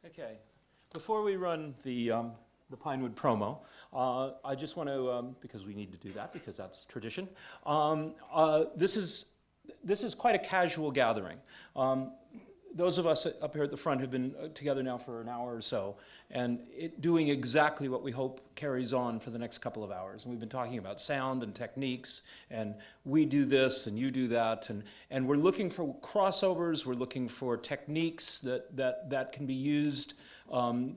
Okay, before we run the Pinewood promo, I just want to, because we need to do that because that's tradition. This is quite a casual gathering. Those of us up here at the front have been together now for an hour or so, and doing exactly what we hope carries on for the next couple of hours. And we've been talking about sound and techniques, and we do this and you do that, and we're looking for crossovers. We're looking for techniques that can be used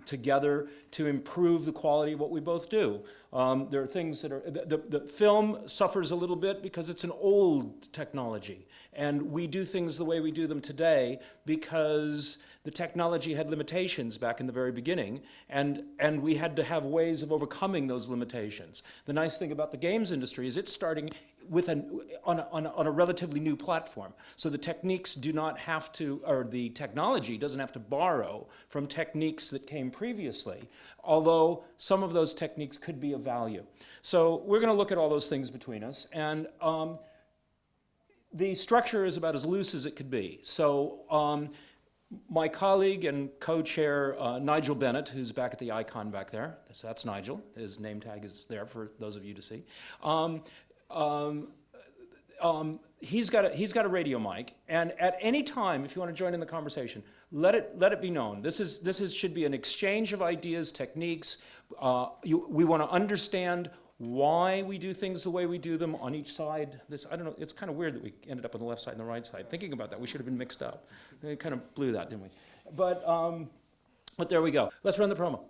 together to improve the quality of what we both do. There are things that are, the film suffers a little bit because it's an old technology, and we do things the way we do them today because the technology had limitations back in the very beginning, and we had to have ways of overcoming those limitations. The nice thing about the games industry is it's starting with on a relatively new platform. So the techniques do not have to, or the technology doesn't have to borrow from techniques that came previously, although some of those techniques could be of value. So we're going to look at all those things between us, and the structure is about as loose as it could be. So my colleague and co-chair Nigel Bennett, who's back at the icon back there, so that's Nigel, his name tag is there for those of you to see. He's got a radio mic, and at any time, if you want to join in the conversation, let it be known. This should be an exchange of ideas, techniques. We want to understand why we do things the way we do them on each side. I don't know. It's kind of weird that we ended up on the left side and the right side. Thinking about that, we should have been mixed up. We kind of blew that, didn't we? But there we go. Let's run the promo.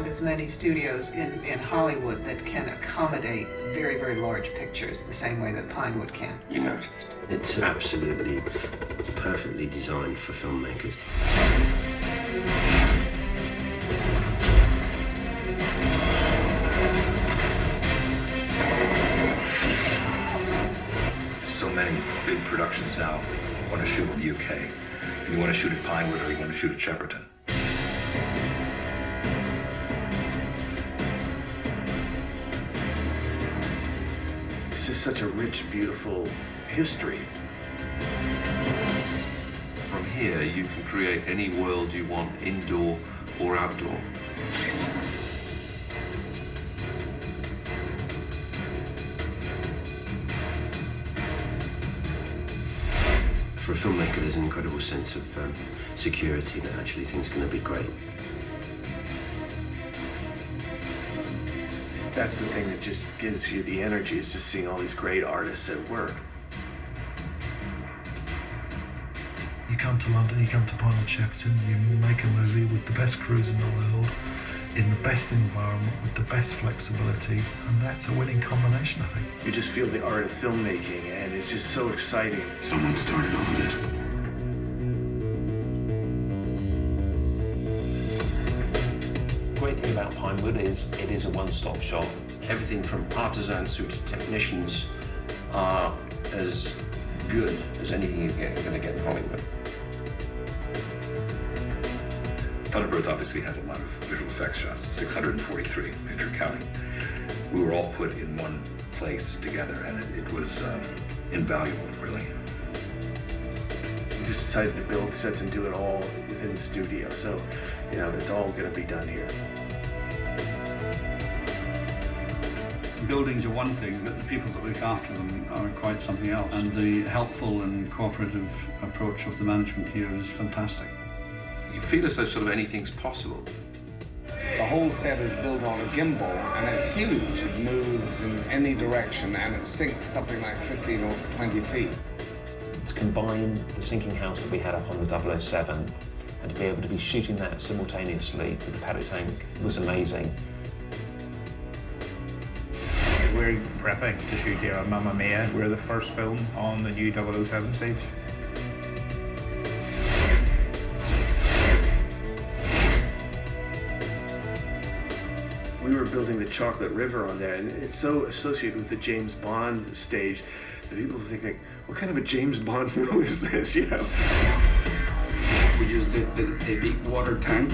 As many studios in Hollywood that can accommodate very, very large pictures the same way that Pinewood can. You noticed? It's absolutely perfectly designed for filmmakers. So many big productions now want to shoot in the UK. And you want to shoot at Pinewood or you want to shoot at Shepperton. This is such a rich, beautiful history. From here, you can create any world you want, indoor or outdoor. For a filmmaker, there's an incredible sense of security that actually things are going to be great. That's the thing that just gives you the energy, is just seeing all these great artists at work. You come to London, you come to Pinewood Shepperton, you make a movie with the best crews in the world, in the best environment, with the best flexibility, and that's a winning combination, I think. You just feel the art of filmmaking, and it's just so exciting. Someone started all of this. The great thing about Pinewood is it is a one-stop shop. Everything from artisans through to technicians are as good as anything you're going to get in Hollywood. Thunderbirds obviously has a lot of visual effects shots, 643 if you're counting. We were all put in one place together, and it was invaluable, really. We just decided to build sets and do it all within the studio, so it's all going to be done here. Buildings are one thing, but the people that look after them are quite something else. And the helpful and cooperative approach of the management here is fantastic. You feel as though sort of anything's possible. The whole set is built on a gimbal, and it's huge. It moves in any direction, and it sinks something like 15 or 20 feet. To combine the sinking house that we had up on the 007 and to be able to be shooting that simultaneously with the paddock tank was amazing. We're prepping to shoot here on Mamma Mia. We're the first film on the new 007 stage. We we were building the Chocolate River on there, and it's so associated with the James Bond stage that people think, like, what kind of a James Bond film is this, you know? We used the big water tank.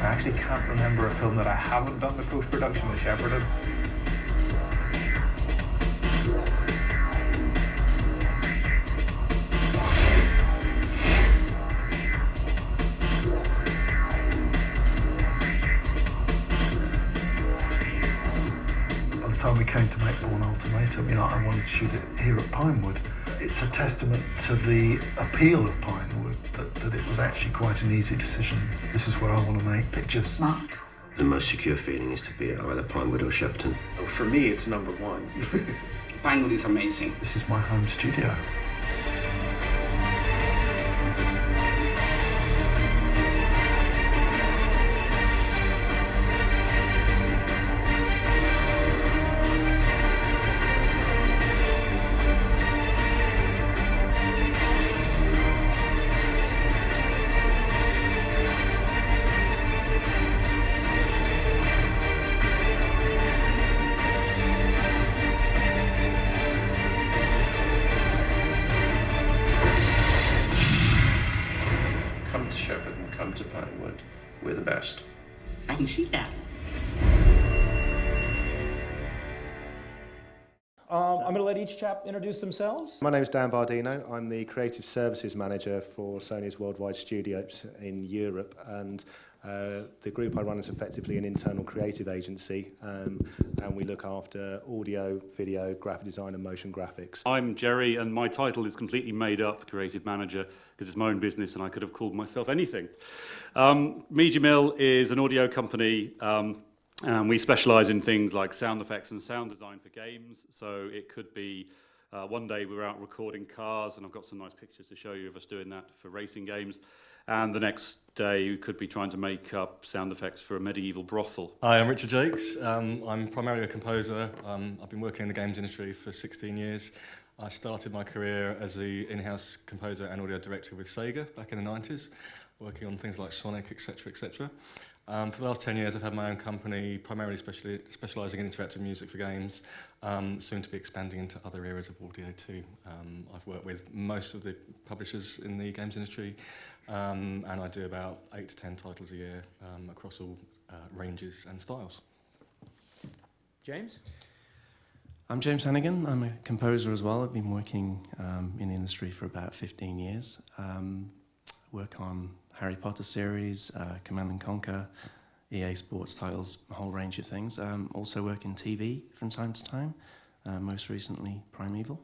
I actually can't remember a film that I haven't done the post-production with Shepperton. By the time we came to make Bourne Ultimatum, I wanted to shoot it here at Pinewood. It's a testament to the appeal of Pinewood that it was actually quite an easy decision. This is where I want to make pictures. Smart. The most secure feeling is to be at either Pinewood or Shepperton. Oh, for me, it's number one. Pinewood is amazing. This is my home studio. Come to Shepperton, come to Pinewood. We're the best. I can see that. I'm going to let each chap introduce themselves. My name is Dan Bardino. I'm the Creative Services Manager for Sony's Worldwide Studios in Europe, and the group I run is effectively an internal creative agency, and we look after audio, video, graphic design and motion graphics. I'm Jerry, and my title is completely made up, Creative Manager, because it's my own business and I could have called myself anything. Media Mill is an audio company, and we specialise in things like sound effects and sound design for games. So it could be one day we're out recording cars, and I've got some nice pictures to show you of us doing that for racing games. And the next day you could be trying to make up sound effects for a medieval brothel. Hi, I'm Richard Jakes. I'm primarily a composer. I've been working in the games industry for 16 years. I started my career as the in-house composer and audio director with Sega back in the 90s, working on things like Sonic, etc., etc. For the last 10 years, I've had my own company, primarily specialising in interactive music for games, soon to be expanding into other areas of audio too. I've worked with most of the publishers in the games industry, and I do about 8 to 10 titles a year across all ranges and styles. James? I'm James Hannigan. I'm a composer as well. I've been working in the industry for about 15 years. Work on Harry Potter series, Command & Conquer, EA Sports titles, a whole range of things. Also work in TV from time to time, most recently Primeval.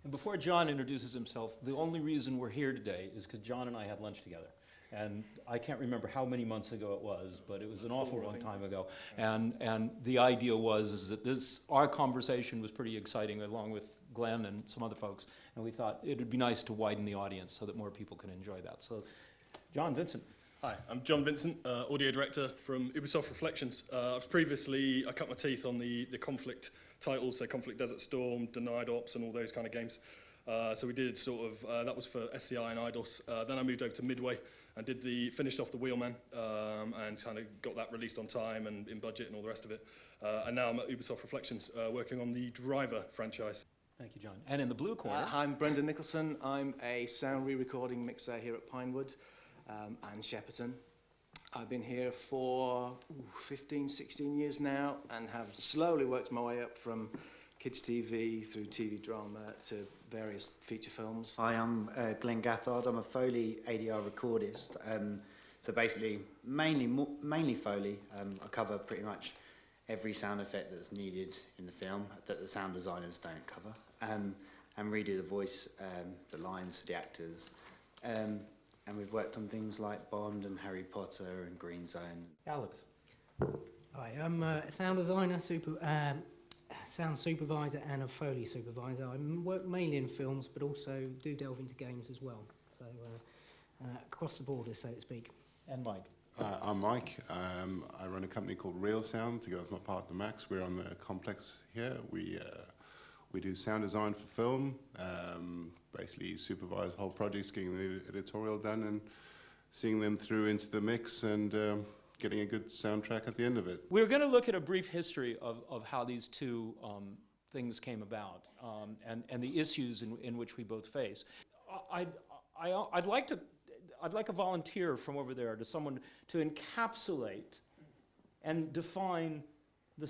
And before John introduces himself, the only reason we're here today is because John and I had lunch together. And I can't remember how many months ago it was, but it was an awful long time ago. And the idea was that our conversation was pretty exciting, along with Glenn and some other folks, and we thought it would be nice to widen the audience so that more people can enjoy that. So, John Vincent. Hi, I'm John Vincent, audio director from Ubisoft Reflections. I cut my teeth on the Conflict titles, so Conflict Desert Storm, Denied Ops, and all those kind of games. So we did that was for SCI and IDOS. Then I moved over to Midway and finished off the Wheelman, and kind of got that released on time and in budget and all the rest of it. And now I'm at Ubisoft Reflections, working on the Driver franchise. Thank you, John. And in the blue corner... I'm Brendan Nicholson. I'm a sound re-recording mixer here at Pinewood and Shepperton. I've been here for 15, 16 years now, and have slowly worked my way up from kids' TV through TV drama to various feature films. Hi, I'm Glenn Gathard. I'm a Foley ADR recordist. So basically, mainly Foley. I cover pretty much every sound effect that's needed in the film that the sound designers don't cover, and redo the voice, the lines for the actors. And we've worked on things like Bond and Harry Potter and Green Zone. Alex. Hi, I'm a sound designer, sound supervisor and a Foley supervisor. I work mainly in films, but also do delve into games as well. So across the border, so to speak. And Mike. I'm Mike. I run a company called Real Sound together with my partner Max. We're on the complex here. We do sound design for film, basically supervise whole projects, getting the editorial done and seeing them through into the mix and getting a good soundtrack at the end of it. We're going to look at a brief history of how these two things came about and the issues in which we both face. I'd like a volunteer from over there, to someone to encapsulate and define a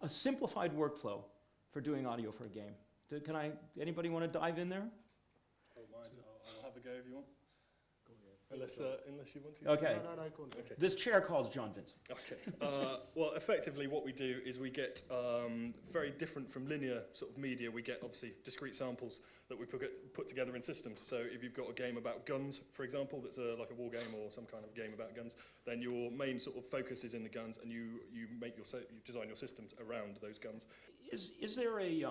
simplified workflow for doing audio for a game. Anybody want to dive in there? I'll have a go if you want. Unless you want to. Okay. No, go on. Okay. This chair calls John Vincent. Okay. Well, effectively what we do is we get, very different from linear sort of media, we get obviously discrete samples that we put together in systems. So if you've got a game about guns, for example, that's like a war game or some kind of game about guns, then your main sort of focus is in the guns, and you design your systems around those guns. Is there a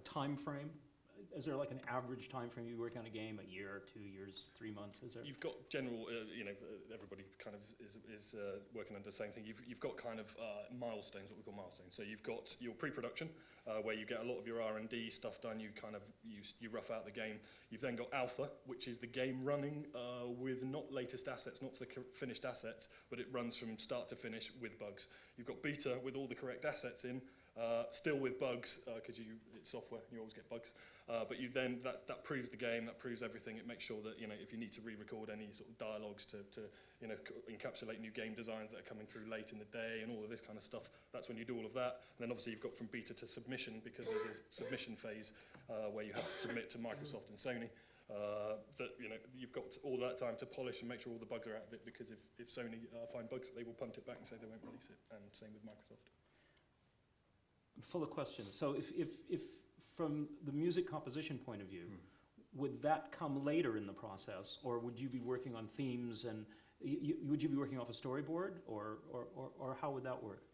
time frame? Is there like an average time frame you work on a game? A year, 2 years, 3 months? Is there? You've got general, everybody kind of is working under the same thing. You've got kind of milestones, what we call milestones. So you've got your pre-production, where you get a lot of your R&D stuff done. You kind of you rough out the game. You've then got alpha, which is the game running with not latest assets, not the finished assets, but it runs from start to finish with bugs. You've got beta with all the correct assets in. Still with bugs, because it's software, you always get bugs. But you then, that proves the game, that proves everything. It makes sure that, if you need to re-record any sort of dialogues to encapsulate new game designs that are coming through late in the day and all of this kind of stuff, that's when you do all of that. And then obviously you've got from beta to submission, because there's a submission phase where you have to submit to Microsoft and Sony. That you've got all that time to polish and make sure all the bugs are out of it, because if Sony find bugs, they will punt it back and say they won't release it, and same with Microsoft. I'm full of questions. So if from the music composition point of view, would that come later in the process, or would you be working on themes and would you be working off a storyboard, or how would that work?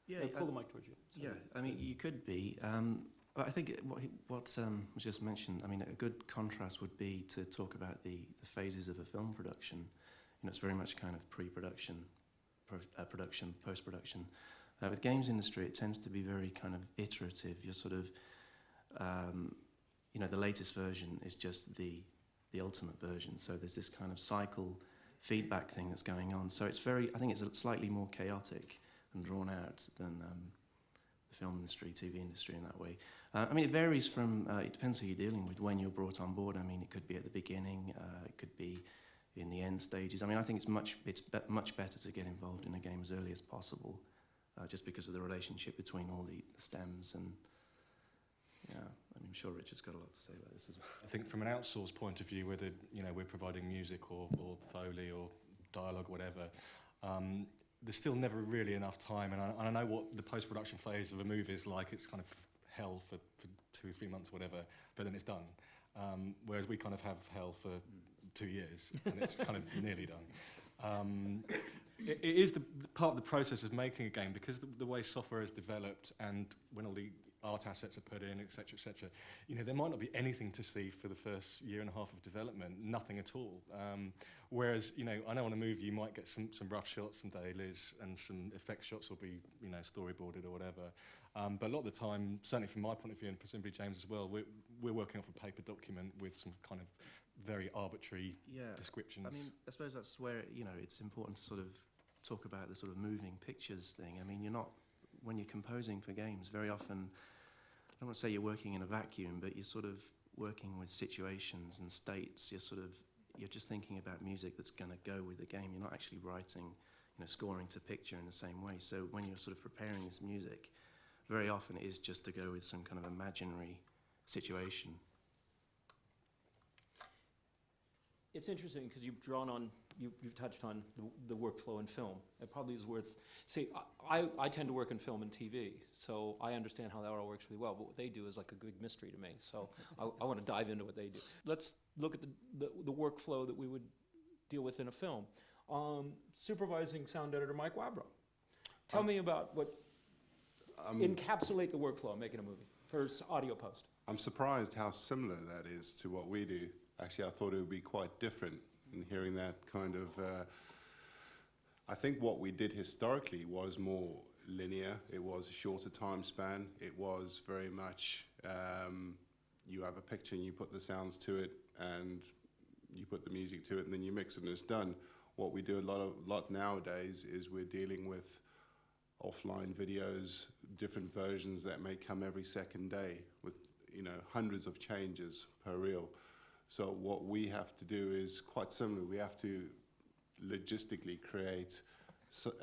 Yeah, pull the mic towards you. Sorry. Yeah, I mean, you could be. But I think what was just mentioned, I mean, a good contrast would be to talk about the phases of a film production. It's very much kind of pre-production, production, post-production. With games industry, it tends to be very kind of iterative. You're sort of, the latest version is just the ultimate version. So there's this kind of cycle feedback thing that's going on. So it's I think it's slightly more chaotic and drawn out than the film industry, TV industry in that way. I mean, it varies from, it depends who you're dealing with, when you're brought on board. I mean, it could be at the beginning, it could be in the end stages. I mean, I think it's much better to get involved in a game as early as possible. Just because of the relationship between all the stems and, I'm sure Richard's got a lot to say about this as well. I think from an outsourced point of view, whether we're providing music or Foley or dialogue, whatever, there's still never really enough time. And I know what the post-production phase of a movie is like. It's kind of hell for 2 or 3 months, whatever, but then it's done. Whereas we kind of have hell for 2 years, and it's kind of nearly done. It is the part of the process of making a game, because the way software is developed and when all the art assets are put in, etc., etc., there might not be anything to see for the first year and a half of development, nothing at all. Whereas, I know on a movie you might get some rough shots, some dailies, and some effect shots will be, storyboarded or whatever. But a lot of the time, certainly from my point of view, and presumably James as well, we're working off a paper document with some kind of very arbitrary descriptions. I mean, I suppose that's where, it's important to sort of talk about the sort of moving pictures thing. I mean, when you're composing for games, very often, I don't want to say you're working in a vacuum, but you're sort of working with situations and states. You're just thinking about music that's going to go with the game. You're not actually writing, scoring to picture in the same way. So when you're sort of preparing this music, very often it is just to go with some kind of imaginary situation. It's interesting because you've touched on the workflow in film. It probably is worth, I tend to work in film and TV, so I understand how that all works really well, but what they do is like a big mystery to me, so I want to dive into what they do. Let's look at the workflow that we would deal with in a film. Supervising sound editor Mike Wabro. Tell me about encapsulate the workflow of making a movie for audio post. I'm surprised how similar that is to what we do. Actually, I thought it would be quite different. and hearing that kind of. I think what we did historically was more linear. It was a shorter time span. It was very much you have a picture and you put the sounds to it and you put the music to it and then you mix it and it's done. What we do a lot nowadays is we're dealing with offline videos, different versions that may come every second day with hundreds of changes per reel. So what we have to do is quite similar. We have to logistically create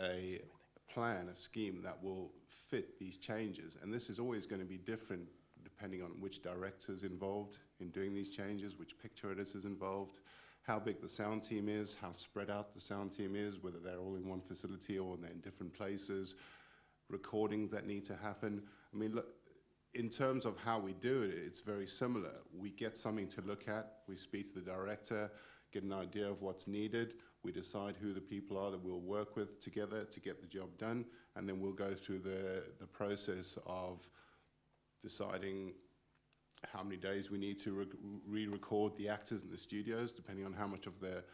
a plan, a scheme that will fit these changes. And this is always going to be different depending on which director's involved in doing these changes, which picture editor's involved, how big the sound team is, how spread out the sound team is, whether they're all in one facility or they're in different places, recordings that need to happen. I mean, look, in terms of how we do it, it's very similar. We get something to look at, we speak to the director, get an idea of what's needed, we decide who the people are that we'll work with together to get the job done, and then we'll go through the process of deciding how many days we need to re-record the actors in the studios, depending on how much of their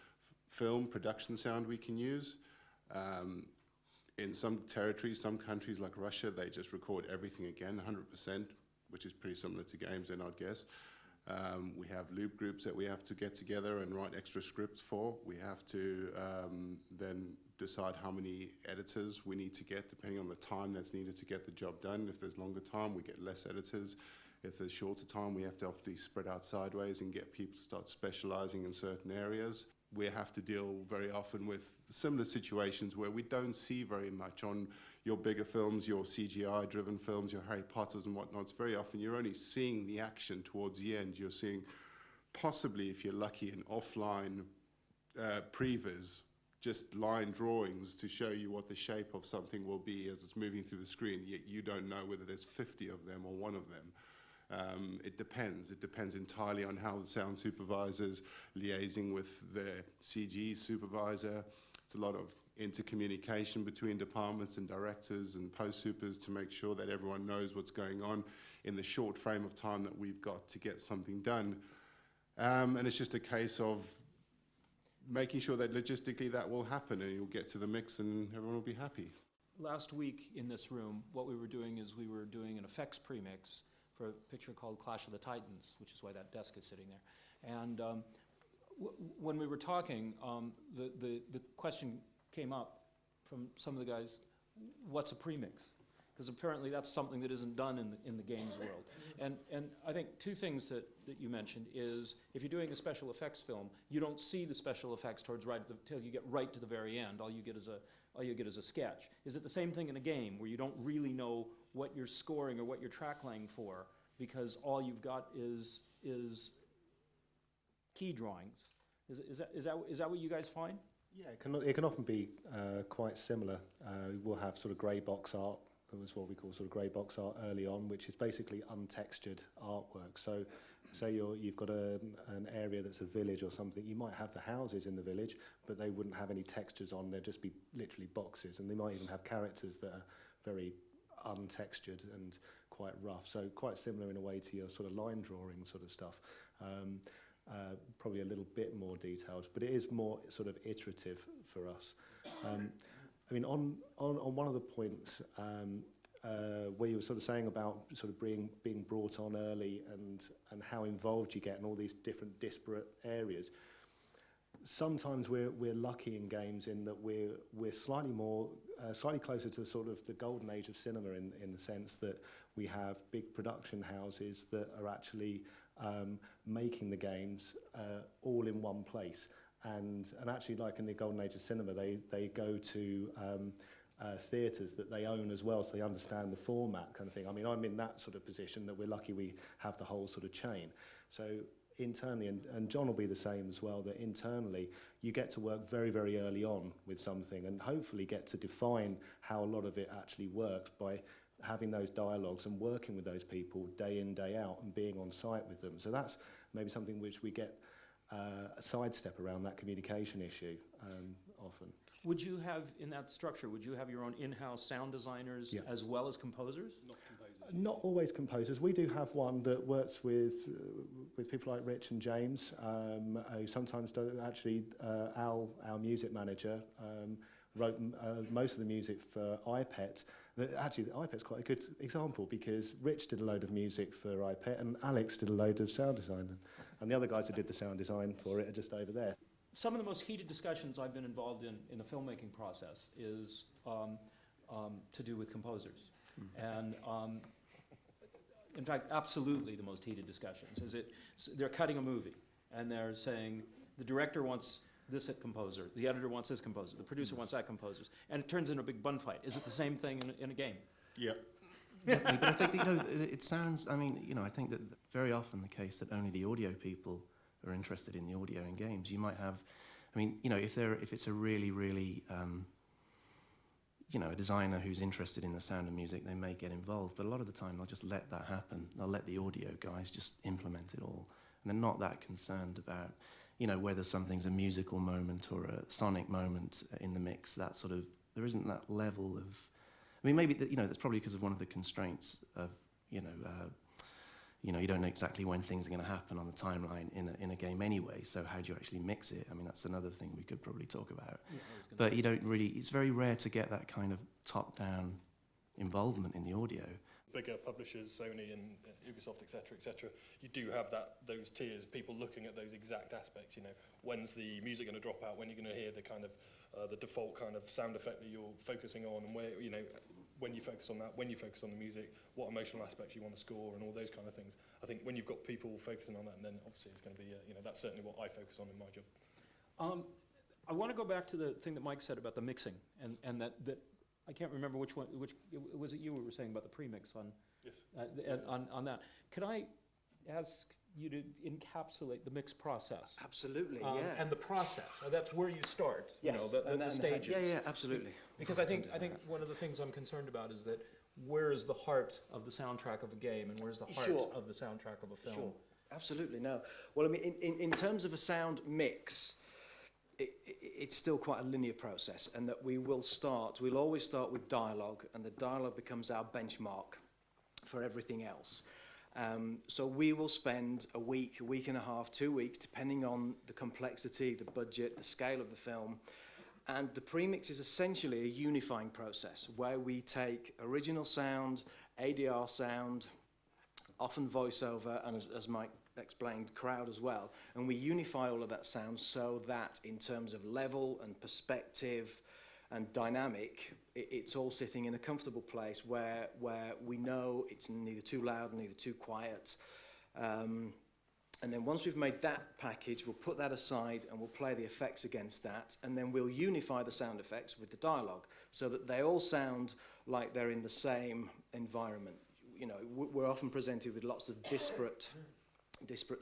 film production sound we can use. In some territories, some countries like Russia, they just record everything again, 100%, which is pretty similar to games then, I'd guess. We have loop groups that we have to get together and write extra scripts for. We have to then decide how many editors we need to get, depending on the time that's needed to get the job done. If there's longer time, we get less editors. If there's shorter time, we have to obviously spread out sideways and get people to start specializing in certain areas. We have to deal very often with similar situations where we don't see very much on your bigger films, your CGI-driven films, your Harry Potters and whatnot. It's very often you're only seeing the action towards the end. You're seeing, possibly, if you're lucky, an offline previs, just line drawings to show you what the shape of something will be as it's moving through the screen, yet you don't know whether there's 50 of them or one of them. It depends. It depends entirely on how the sound supervisor's liaising with the CG supervisor. It's a lot of intercommunication between departments and directors and post-supers to make sure that everyone knows what's going on in the short frame of time that we've got to get something done. And it's just a case of making sure that logistically that will happen and you'll get to the mix and everyone will be happy. Last week in this room, what we were doing is we were doing an effects premix for a picture called Clash of the Titans, which is why that desk is sitting there. And when we were talking, the question came up from some of the guys, what's a premix? Because apparently that's something that isn't done in the games world. And I think two things that you mentioned is, if you're doing a special effects film, you don't see the special effects till you get right to the very end. All you get is a sketch. Is it the same thing in a game where you don't really know what you're scoring or what you're tracklaying for because all you've got is key drawings? Is that what you guys find? Yeah, it can often be quite similar. We'll have sort of grey box art. That was what we call sort of grey box art early on, which is basically untextured artwork. So say you've got an area that's a village or something, you might have the houses in the village, but they wouldn't have any textures on, they'd just be literally boxes, and they might even have characters that are very untextured and quite rough. So quite similar in a way to your sort of line drawing sort of stuff. Probably a little bit more detailed, but it is more sort of iterative for us. I mean, on one of the points where you were sort of saying about sort of being brought on early and how involved you get in all these different disparate areas, sometimes we're lucky in games in that we're slightly closer to sort of the golden age of cinema in the sense that we have big production houses that are actually making the games all in one place. And actually, like in the golden age of cinema, they go to theatres that they own as well, so they understand the format kind of thing. I mean, I'm in that sort of position that we're lucky we have the whole sort of chain. So internally, and John will be the same as well, that internally you get to work very, very early on with something and hopefully get to define how a lot of it actually works by having those dialogues and working with those people day in, day out and being on site with them. So that's maybe something which we get a sidestep around that communication issue often. Would you have, in that structure, would you have your own in-house sound designers as well as composers? Not always composers. We do have one that works with people like Rich and James, who sometimes do. Actually, our music manager wrote most of the music for iPet. Actually, the iPet's quite a good example because Rich did a load of music for iPet and Alex did a load of sound design. And the other guys that did the sound design for it are just over there. Some of the most heated discussions I've been involved in the filmmaking process is to do with composers. And in fact, absolutely the most heated discussions is they're cutting a movie and they're saying the director wants this composer, the editor wants this composer, the producer wants that composer, and it turns into a big bun fight. Is it the same thing in a game? Yeah. Definitely, but I think, it sounds, I think that very often the case that only the audio people are interested in the audio in games. You might have, if it's a really, really, a designer who's interested in the sound of music, they may get involved, but a lot of the time they'll just let that happen. They'll let the audio guys just implement it all. And they're not that concerned about, whether something's a musical moment or a sonic moment in the mix, that sort of, there isn't that level of, maybe, that's probably because of one of the constraints of, you don't know exactly when things are going to happen on the timeline in a game anyway, so how do you actually mix it? That's another thing we could probably talk about. Yeah, but you don't really, it's very rare to get that kind of top-down involvement in the audio. Bigger publishers, Sony and Ubisoft, etc., you do have those tiers, people looking at those exact aspects, when's the music going to drop out, when you're going to hear the kind of, the default kind of sound effect that you're focusing on, and where, when you focus on that, when you focus on the music, what emotional aspects you want to score, and all those kind of things. I think when you've got people focusing on that, and then obviously it's going to be, that's certainly what I focus on in my job. I want to go back to the thing that Mike said about the mixing, and that I can't remember which was it you were saying about the premix on, yes. On that. Could I ask you to encapsulate the mix process? Absolutely, yeah. And the process. That's where you start. Yes. The stages. Yeah, absolutely. Because I think one of the things I'm concerned about is that where is the heart of the soundtrack of a game, and where's the heart of the soundtrack of a film? Sure. Absolutely, no. Well, in terms of a sound mix, it's still quite a linear process, and that we'll always start with dialogue, and the dialogue becomes our benchmark for everything else. So we will spend a week and a half, 2 weeks, depending on the complexity, the budget, the scale of the film. And the premix is essentially a unifying process where we take original sound, ADR sound, often voiceover, and as Mike explained, crowd as well, and we unify all of that sound so that in terms of level and perspective and dynamic, it's all sitting in a comfortable place where we know it's neither too loud, neither too quiet. And then once we've made that package, we'll put that aside and we'll play the effects against that, and then we'll unify the sound effects with the dialogue so that they all sound like they're in the same environment. We're often presented with lots of disparate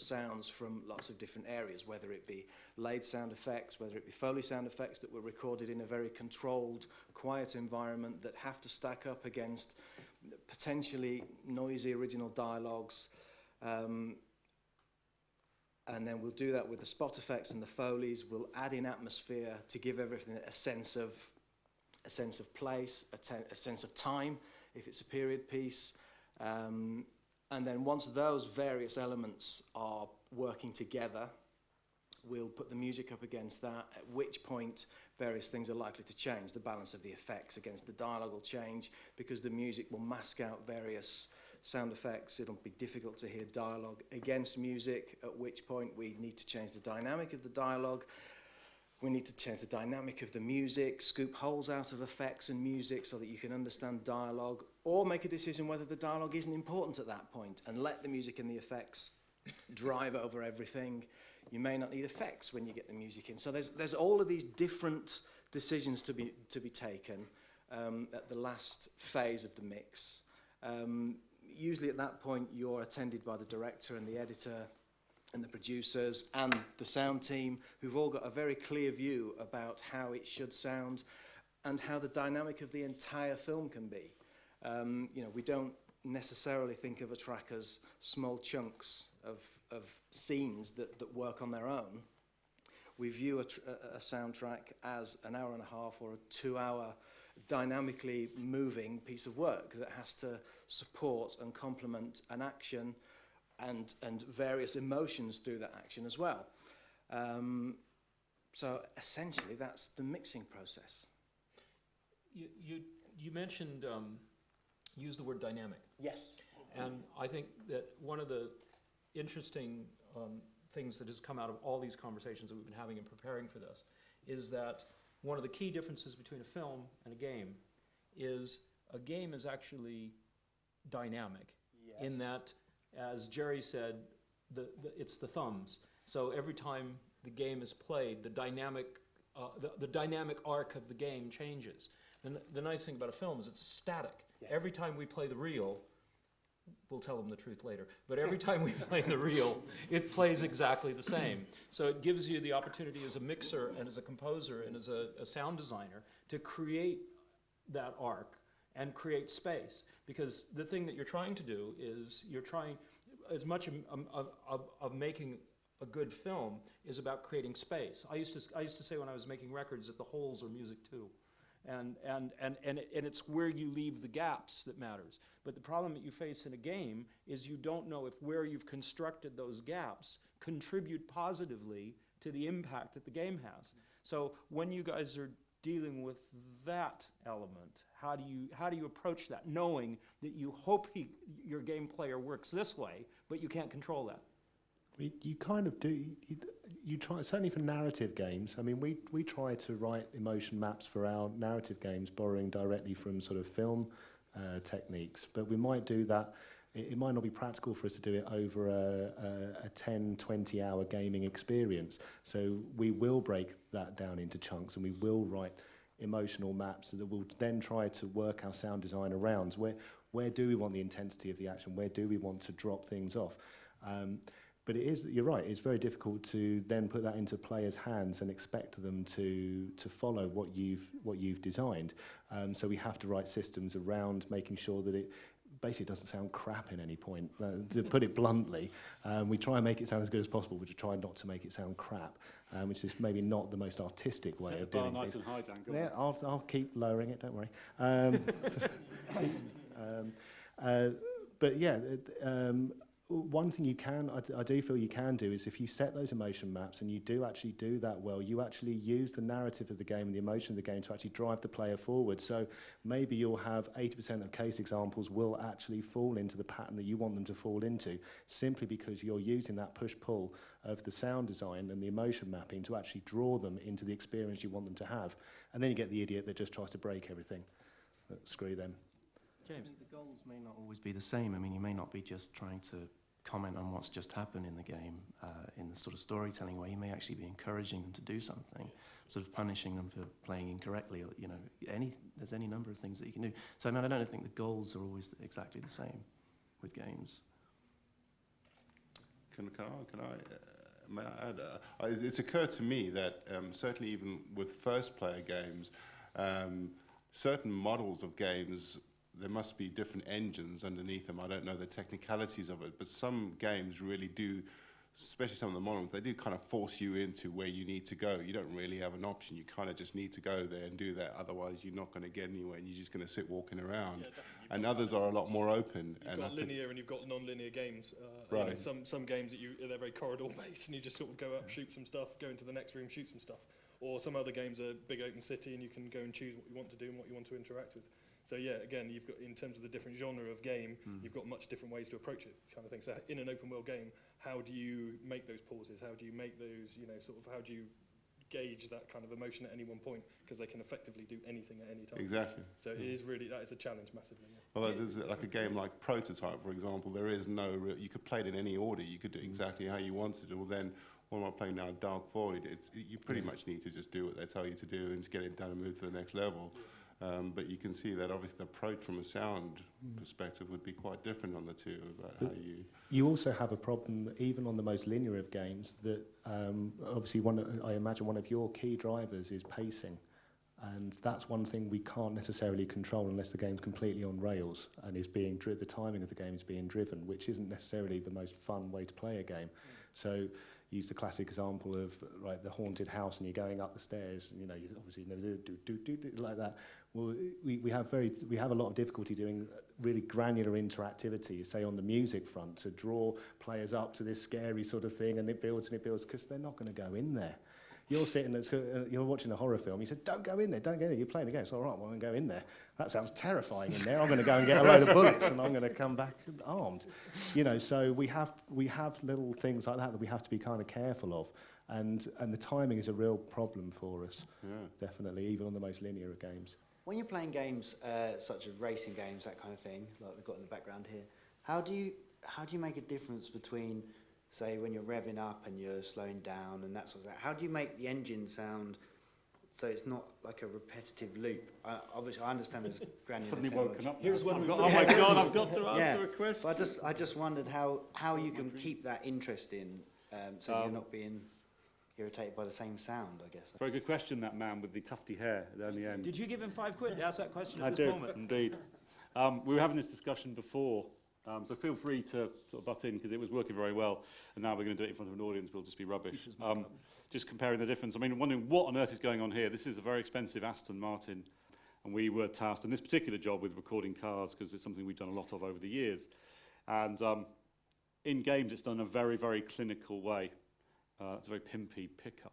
sounds from lots of different areas, whether it be laid sound effects, whether it be Foley sound effects that were recorded in a very controlled, quiet environment that have to stack up against potentially noisy original dialogues. And then we'll do that with the spot effects and the Foleys. We'll add in atmosphere to give everything a sense of place, a sense of time, if it's a period piece. And then once those various elements are working together, we'll put the music up against that, at which point various things are likely to change. The balance of the effects against the dialogue will change because the music will mask out various sound effects. It'll be difficult to hear dialogue against music, at which point we need to change the dynamic of the dialogue. We need to change the dynamic of the music, scoop holes out of effects and music so that you can understand dialogue, or make a decision whether the dialogue isn't important at that point and let the music and the effects drive over everything. You may not need effects when you get the music in. So there's all of these different decisions to be taken at the last phase of the mix. Usually at that point you're attended by the director and the editor and the producers and the sound team, who've all got a very clear view about how it should sound and how the dynamic of the entire film can be. We don't necessarily think of a track as small chunks of scenes that work on their own. we view a soundtrack as an hour and a half or a 2-hour dynamically moving piece of work that has to support and complement an action and various emotions through that action as well. So essentially, that's the mixing process. You mentioned, use the word dynamic. Yes. And I think that one of the interesting things that has come out of all these conversations that we've been having and preparing for this is that one of the key differences between a film and a game is actually dynamic. Yes. In that, as Jerry said, it's the thumbs. So every time the game is played, the dynamic arc of the game changes. The nice thing about a film is it's static. Yeah. Every time we play the reel, we'll tell them the truth later, but every time we play the reel, it plays exactly the same. So it gives you the opportunity as a mixer and as a composer and as a sound designer to create that arc and create space. Because the thing that you're trying to do is you're trying, as much of making a good film is about creating space. I used to say when I was making records that the holes are music too. And it's where you leave the gaps that matters. But the problem that you face in a game is you don't know if where you've constructed those gaps contribute positively to the impact that the game has. So when you guys are dealing with that element, how do you approach that, knowing that you hope your game player works this way, but you can't control that? You kind of do. You try, certainly for narrative games. I mean, we try to write emotion maps for our narrative games, borrowing directly from sort of film techniques. But we might do that. It might not be practical for us to do it over a 10, 20-hour gaming experience. So we will break that down into chunks, and we will write emotional maps that we'll then try to work our sound design around. Where do we want the intensity of the action? Where do we want to drop things off? But you're right, it's very difficult to then put that into players' hands and expect them to follow what you've designed. So we have to write systems around making sure that it basically doesn't sound crap in any point. To put it bluntly, we try and make it sound as good as possible, but to try not to make it sound crap, which is maybe not the most artistic way of doing things. Nice and high, Dan. Go Yeah, on. I'll keep lowering it, don't worry. But yeah, one thing I do feel you can do is if you set those emotion maps and you do actually do that well, you actually use the narrative of the game and the emotion of the game to actually drive the player forward. So maybe you'll have 80% of case examples will actually fall into the pattern that you want them to fall into, simply because you're using that push-pull of the sound design and the emotion mapping to actually draw them into the experience you want them to have. And then you get the idiot that just tries to break everything. Screw them. James, the goals may not always be the same. I mean, you may not be just trying to comment on what's just happened in the game in the sort of storytelling way. You may actually be encouraging them to do something, sort of punishing them for playing incorrectly, or there's any number of things that you can do. So I mean, I don't think the goals are always exactly the same with games. Can I may I add? It's occurred to me that certainly even with first-player games, certain models of games, there must be different engines underneath them. I don't know the technicalities of it, but some games really do, especially some of the models, they do kind of force you into where you need to go. You don't really have an option. You kind of just need to go there and do that. Otherwise, you're not going to get anywhere, and you're just going to sit walking around. Yeah, and others are a lot more open. You've got linear and you've got non-linear games. Right. You know, some games they're very corridor-based, and you just sort of go up, shoot some stuff, go into the next room, shoot some stuff. Or some other games are big open city, and you can go and choose what you want to do and what you want to interact with. So yeah, again, you've got, in terms of the different genre of game, you've got much different ways to approach it, kind of thing. So in an open world game, how do you make those pauses? How do you make those, how do you gauge that kind of emotion at any one point? Because they can effectively do anything at any time. Exactly. So it is really, that is a challenge massively. Yeah. Well, there's like a game like Prototype, for example, there is no real, you could play it in any order, you could do exactly how you wanted to. Well, then, what am I playing now, Dark Void? You pretty much need to just do what they tell you to do and just get it done and move to the next level. But you can see that obviously the approach from a sound perspective would be quite different on the two about how you... You also have a problem, even on the most linear of games, that obviously I imagine one of your key drivers is pacing. And that's one thing we can't necessarily control unless the game's completely on rails and is being the timing of the game is being driven, which isn't necessarily the most fun way to play a game. So use the classic example of the haunted house, and you're going up the stairs, and you obviously do like that. Well, we have a lot of difficulty doing really granular interactivity, say on the music front, to draw players up to this scary sort of thing, and it builds because they're not going to go in there. You're sitting, you're watching a horror film, you said, don't go in there, don't go in there. You're playing the game, so all right, well, I'm going to go in there. That sounds terrifying in there. I'm going to go and get a load of bullets, and I'm going to come back armed. So we have little things like that we have to be kind of careful of. And the timing is a real problem for us, definitely, even on the most linear of games. When you're playing games such as racing games, that kind of thing, like we've got in the background here, how do you make a difference between, say, when you're revving up and you're slowing down and that sort of thing? How do you make the engine sound so it's not like a repetitive loop? Obviously, I understand there's granular Suddenly technology. woken up. Here's one. Oh my God! I've got to answer a question. But I just wondered how you can keep that interest in, so you're not being irritated by the same sound, I guess. Very good question, that man with the tufty hair down the end. Did you give him £5 to ask that question I at this did, moment? indeed. We were having this discussion before, so feel free to sort of butt in, because it was working very well, and now we're going to do it in front of an audience, we'll just be rubbish. Just comparing the difference. I mean, wondering what on earth is going on here. This is a very expensive Aston Martin, and we were tasked in this particular job with recording cars, because it's something we've done a lot of over the years. And in games, it's done in a very, very clinical way. It's a very pimpy pickup.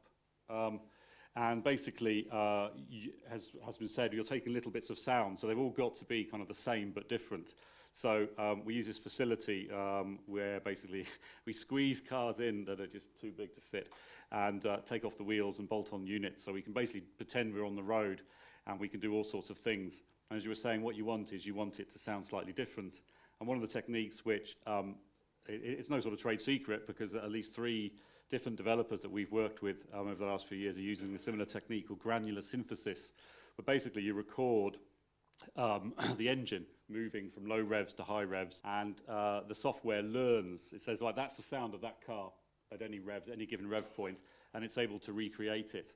And basically, as has been said, you're taking little bits of sound, so they've all got to be kind of the same but different. So we use this facility where basically we squeeze cars in that are just too big to fit, and take off the wheels and bolt on units. So we can basically pretend we're on the road, and we can do all sorts of things. And as you were saying, what you want is you want it to sound slightly different. And one of the techniques which, it's no sort of trade secret, because at least 3 different developers that we've worked with over the last few years are using a similar technique called granular synthesis, where basically you record the engine moving from low revs to high revs, and the software learns. It says, like, that's the sound of that car at any revs, any given rev point, and it's able to recreate it.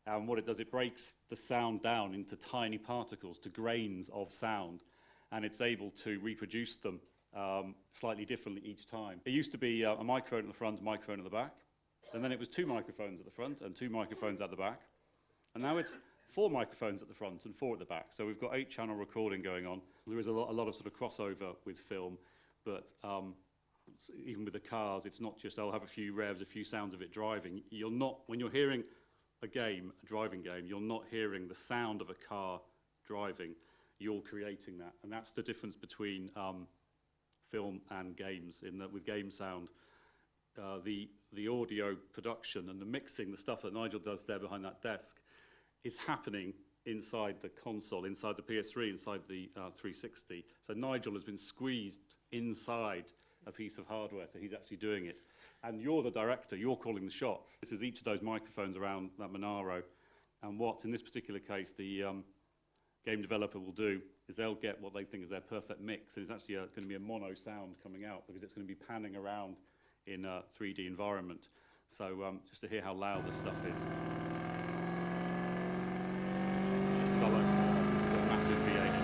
And what it does, it breaks the sound down into tiny particles, to grains of sound, and it's able to reproduce them slightly differently each time. It used to be a microphone at the front, a microphone at the back, and then it was 2 microphones at the front and 2 microphones at the back, and now it's 4 microphones at the front and 4 at the back. So we've got 8-channel recording going on. There is a lot of sort of crossover with film, but even with the cars, it's not just, I'll have a few revs, a few sounds of it driving. You're not, when you're hearing a driving game, you're not hearing the sound of a car driving. You're creating that, and that's the difference between film and games. In that, with game sound, the audio production and the mixing, the stuff that Nigel does there behind that desk, is happening inside the console, inside the PS3, inside the 360. So Nigel has been squeezed inside a piece of hardware, so he's actually doing it. And you're the director, you're calling the shots. This is each of those microphones around that Monaro, and what, in this particular case, the game developer will do is they'll get what they think is their perfect mix, and it's actually going to be a mono sound coming out, because it's going to be panning around in a 3D environment. So just to hear how loud the stuff is. Just 'cause I like the massive V8 engine.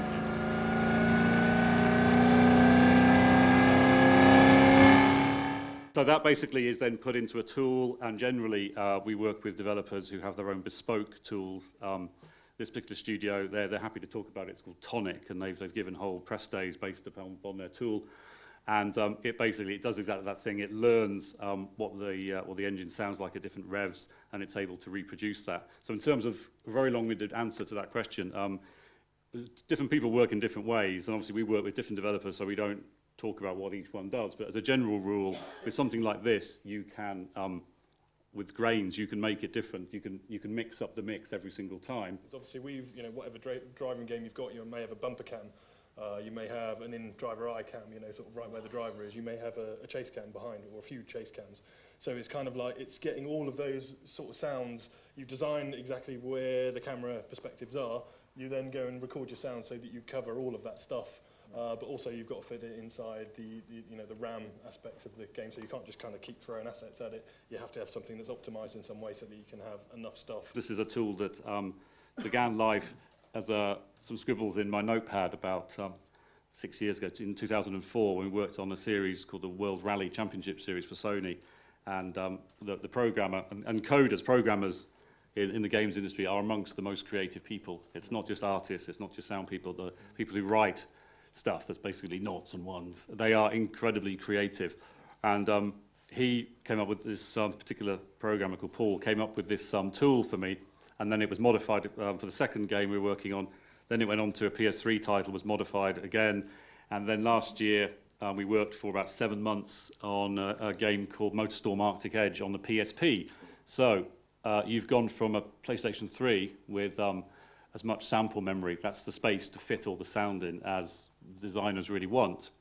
So that basically is then put into a tool, and generally we work with developers who have their own bespoke tools. This particular studio, they're happy to talk about it. It's called Tonic, and they've given whole press days based upon their tool. And it does exactly that thing. It learns what the engine sounds like at different revs, and it's able to reproduce that. So in terms of a very long-winded answer to that question, different people work in different ways, and obviously we work with different developers, so we don't talk about what each one does. But as a general rule, with something like this, you can, with grains, you can make it different. You can mix up the mix every single time. Obviously, whatever driving game you've got, you may have a bumper cam. You may have an in-driver eye cam, sort of right where the driver is. You may have a chase cam behind, or a few chase cams. So it's kind of like, it's getting all of those sort of sounds. You've designed exactly where the camera perspectives are. You then go and record your sound so that you cover all of that stuff. But also you've got to fit it inside the RAM aspects of the game, so you can't just kind of keep throwing assets at it. You have to have something that's optimized in some way so that you can have enough stuff. This is a tool that began life as some scribbles in my notepad about 6 years ago, in 2004, when we worked on a series called the World Rally Championship Series for Sony. And the programmer and coders, programmers in the games industry are amongst the most creative people. It's not just artists, it's not just sound people, the people who write stuff that's basically noughts and ones. They are incredibly creative. And he came up with this particular programmer called Paul, came up with this tool for me, and then it was modified for the second game we were working on. Then it went on to a PS3 title, was modified again, and then last year we worked for about 7 months on a game called MotorStorm Arctic Edge on the PSP. So you've gone from a PlayStation 3 with as much sample memory, that's the space to fit all the sound in as designers really want,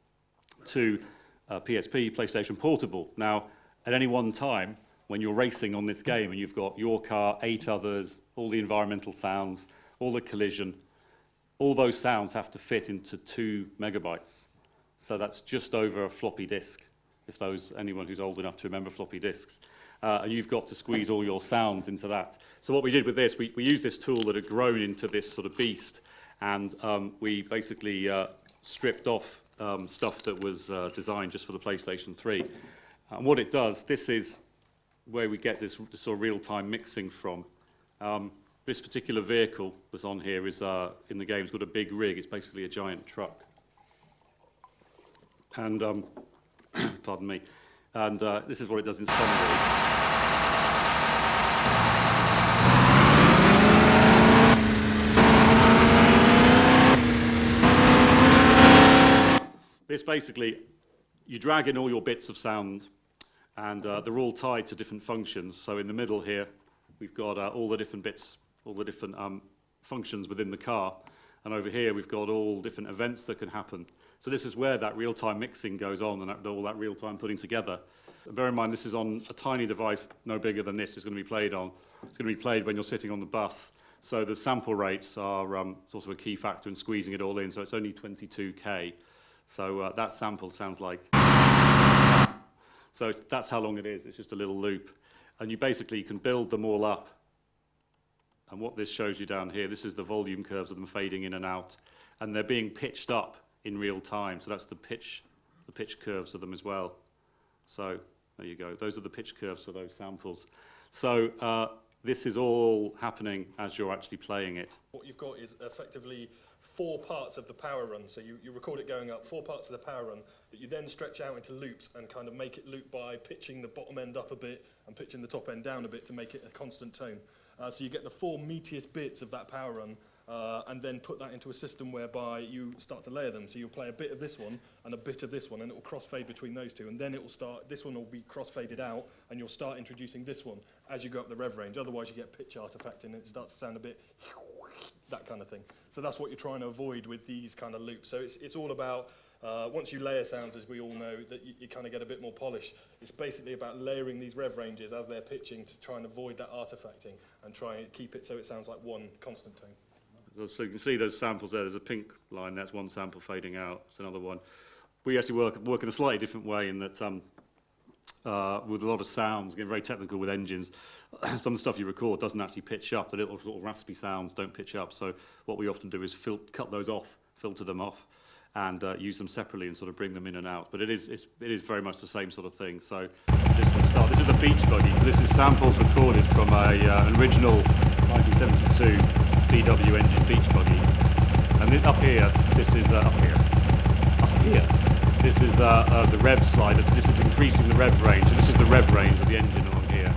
to PSP, PlayStation Portable. Now, at any one time, when you're racing on this game and you've got your car, 8 others, all the environmental sounds, all the collision, all those sounds have to fit into 2 megabytes. So that's just over a floppy disk, if anyone who's old enough to remember floppy disks. And you've got to squeeze all your sounds into that. So what we did with this, we used this tool that had grown into this sort of beast, and we basically stripped off stuff that was designed just for the PlayStation 3. And what it does, this is where we get this sort of real-time mixing from. This particular vehicle that's on here is, in the game, it's got a big rig. It's basically a giant truck. And, pardon me, and this is what it does in summary. This basically, you drag in all your bits of sound, and they're all tied to different functions. So in the middle here, we've got all the different bits, all the different functions within the car. And over here, we've got all different events that can happen. So this is where that real-time mixing goes on and all that real-time putting together. And bear in mind, this is on a tiny device no bigger than this. It's going to be played on. It's going to be played when you're sitting on the bus. So the sample rates are it's also a key factor in squeezing it all in. So it's only 22K. So that sample sounds like... So that's how long it is. It's just a little loop. And you basically can build them all up. And what this shows you down here, this is the volume curves of them fading in and out. And they're being pitched up in real time. So that's the pitch curves of them as well. So there you go. Those are the pitch curves for those samples. So this is all happening as you're actually playing it. What you've got is effectively 4 parts of the power run. So you record it going up, 4 parts of the power run that you then stretch out into loops and kind of make it loop by pitching the bottom end up a bit and pitching the top end down a bit to make it a constant tone. So you get the 4 meatiest bits of that power run and then put that into a system whereby you start to layer them. So you'll play a bit of this one and a bit of this one, and it will crossfade between those two, and then it will start, this one will be crossfaded out, and you'll start introducing this one as you go up the rev range. Otherwise you get pitch artifact and it starts to sound a bit that kind of thing. So that's what you're trying to avoid with these kind of loops. So it's all about, once you layer sounds, as we all know, that you kind of get a bit more polish. It's basically about layering these rev ranges as they're pitching to try and avoid that artifacting and try and keep it so it sounds like one constant tone. So you can see those samples there. There's a pink line. That's one sample fading out. It's another one. We actually work in a slightly different way in that with a lot of sounds, getting very technical with engines, some of the stuff you record doesn't actually pitch up. The little sort of raspy sounds don't pitch up. So what we often do is cut those off, filter them off, and use them separately and sort of bring them in and out. But it is very much the same sort of thing. So this is a beach buggy. So this is samples recorded from an original 1972 VW engine beach buggy. And up here, this is up here. This is the rev slider. So this is increasing the rev range. So this is the rev range of the engine on here.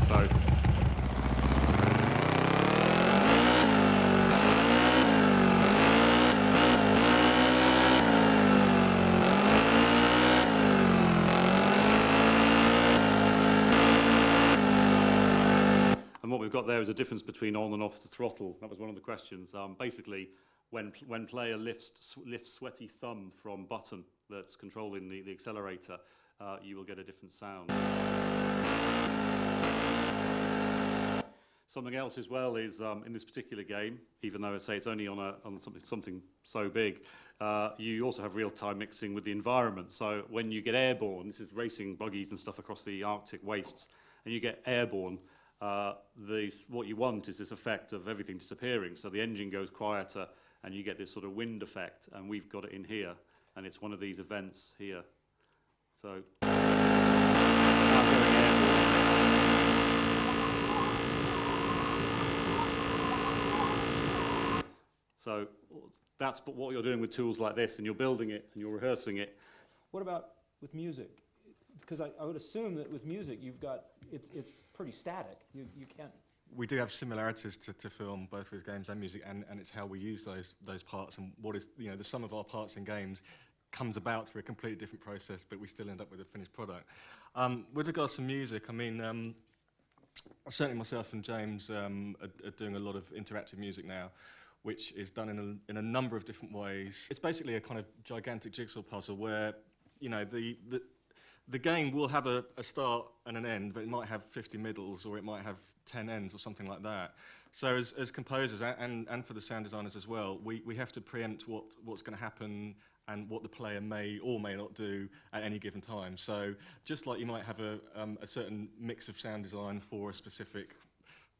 So. And what we've got there is a difference between on and off the throttle. That was one of the questions. Basically, when player lifts sweaty thumb from button that's controlling the accelerator, you will get a different sound. Something else as well is in this particular game, even though I say it's only on something so big, you also have real-time mixing with the environment. So when you get airborne, this is racing buggies and stuff across the Arctic wastes, and you get airborne, what you want is this effect of everything disappearing. So the engine goes quieter and you get this sort of wind effect, and we've got it in here, and it's one of these events here. So so that's what you're doing with tools like this, and you're building it and you're rehearsing it. What about with music? Because I would assume that with music you've got, it's pretty static. You can't. We do have similarities to film, both with games and music, and it's how we use those parts, and what is, you know, the sum of our parts in games comes about through a completely different process, but we still end up with a finished product. With regards to music, I mean, certainly myself and James are doing a lot of interactive music now, which is done in a number of different ways. It's basically a kind of gigantic jigsaw puzzle where, you know, the game will have a start and an end, but it might have 50 middles, or it might have 10 ends, or something like that. So as composers and for the sound designers as well, we have to preempt what's going to happen and what the player may or may not do at any given time. So just like you might have a certain mix of sound design for a specific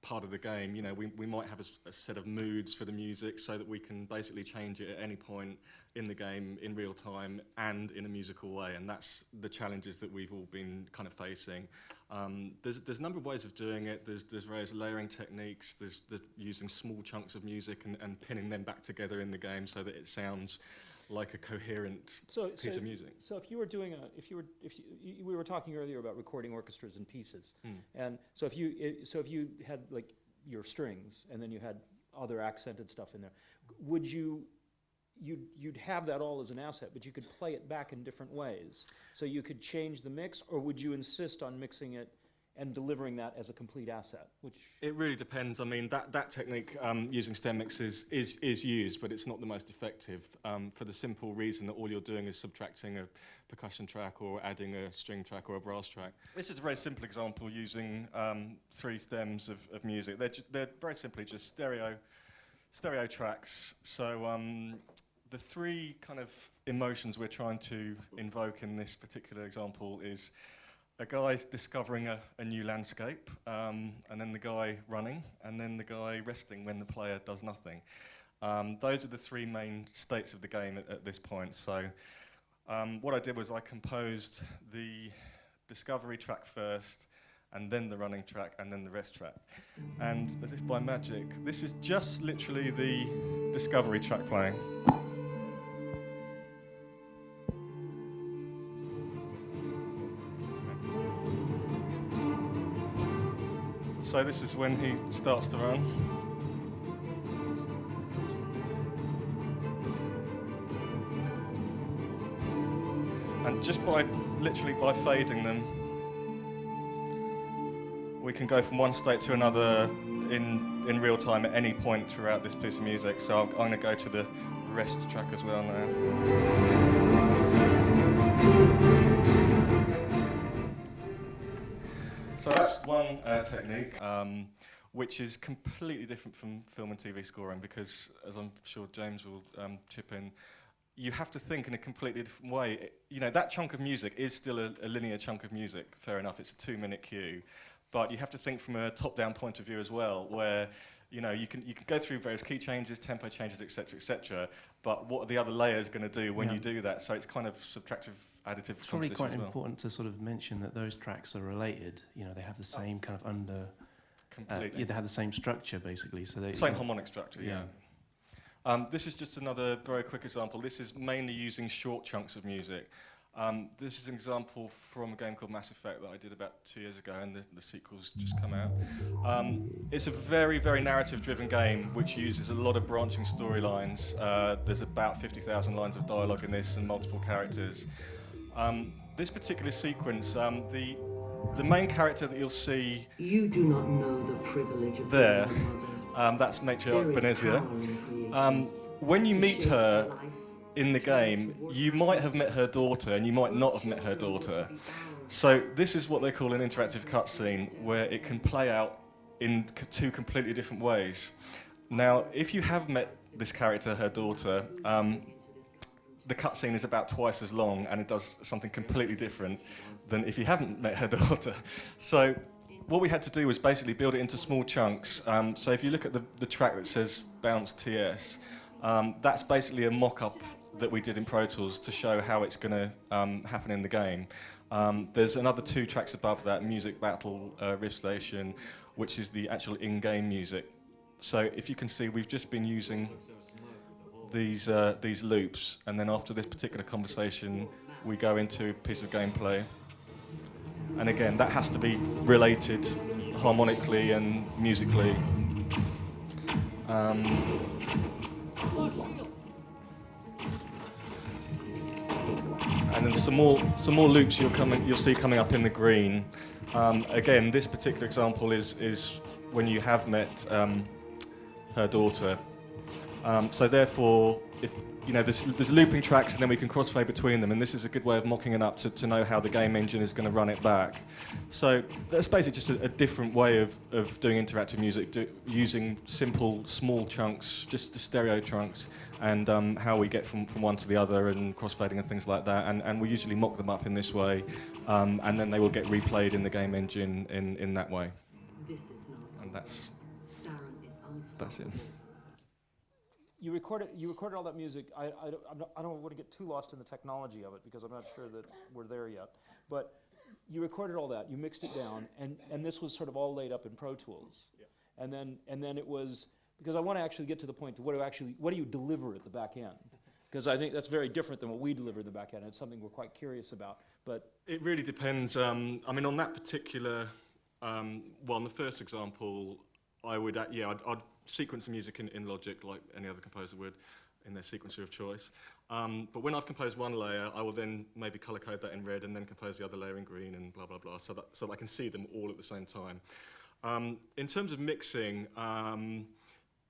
part of the game, you know, we might have a set of moods for the music so that we can basically change it at any point in the game in real time and in a musical way, and that's the challenges that we've all been kind of facing. There's a number of ways of doing it. There's various layering techniques. There's using small chunks of music and pinning them back together in the game so that it sounds like a coherent piece of music. So if you were doing we were talking earlier about recording orchestras in pieces, and so if you had like your strings and then you had other accented stuff in there, would you'd have that all as an asset, but you could play it back in different ways. So you could change the mix, or would you insist on mixing it and delivering that as a complete asset? Which it really depends. I mean, that technique using stem mixes is used, but it's not the most effective for the simple reason that all you're doing is subtracting a percussion track or adding a string track or a brass track. This is a very simple example using 3 stems of music. They're very simply just stereo tracks. So the 3 kind of emotions we're trying to invoke in this particular example is a guy discovering a new landscape, and then the guy running, and then the guy resting when the player does nothing. Those are the 3 main states of the game at this point. So what I did was I composed the discovery track first, and then the running track, and then the rest track. And as if by magic, this is just literally the discovery track playing. So this is when he starts to run. And just literally by fading them, we can go from one state to another in real time at any point throughout this piece of music. So I'm going to go to the rest track as well now. So that's one technique, which is completely different from film and TV scoring, because, as I'm sure James will chip in, you have to think in a completely different way. You know, that chunk of music is still a linear chunk of music, fair enough, it's a 2-minute cue, but you have to think from a top-down point of view as well, where, you know, you can go through various key changes, tempo changes, etc., but what are the other layers going to do when you do that? So it's kind of subtractive, additive. It's probably quite as well. important to sort of mention that those tracks are related. You know, they have the same kind of completely. They have the same structure basically. So they same harmonic structure. Yeah. This is just another very quick example. This is mainly using short chunks of music. This is an example from a game called Mass Effect that I did about 2 years ago, and the sequel's just come out. It's a very, very narrative-driven game which uses a lot of branching storylines. There's about 50,000 lines of dialogue in this and multiple characters. This particular sequence, the main character that you'll see you do not know the privilege of there, that's Matriarch Benezia. When you meet her in the game, you might have met her daughter and you might not have met her daughter. So this is what they call an interactive cutscene, where it can play out in 2 completely different ways. Now, if you have met this character, her daughter, the cutscene is about twice as long and it does something completely different than if you haven't met her daughter. So what we had to do was basically build it into small chunks. So if you look at the track that says Bounce TS, that's basically a mock-up that we did in Pro Tools to show how it's going to happen in the game. There's another 2 tracks above that, Music Battle, Riff Station, which is the actual in-game music. So if you can see, we've just been using these loops, and then after this particular conversation, we go into a piece of gameplay. And again, that has to be related harmonically and musically. And then some more loops you'll see coming up in the green. Again, this particular example is when you have met her daughter. So therefore, if there's looping tracks, and then we can crossfade between them, and this is a good way of mocking it up to know how the game engine is going to run it back. So that's basically just a different way of doing interactive music, using simple, small chunks, just the stereo chunks, and how we get from one to the other, and crossfading and things like that. And we usually mock them up in this way, and then they will get replayed in the game engine in that way. This is not. And that's it. You recorded all that music. I don't want to get too lost in the technology of it because I'm not sure that we're there yet. But you recorded all that, you mixed it down, and this was sort of all laid up in Pro Tools. Yeah. And then it was, because I want to actually get to the point to what do you deliver at the back end? Because I think that's very different than what we deliver at the back end. It's something we're quite curious about. But it really depends. I mean, on that particular, on the first example, I'd sequence the music in Logic like any other composer would in their sequencer of choice. But when I've composed one layer, I will then maybe color code that in red and then compose the other layer in green and blah, blah, blah, so that I can see them all at the same time. In terms of mixing,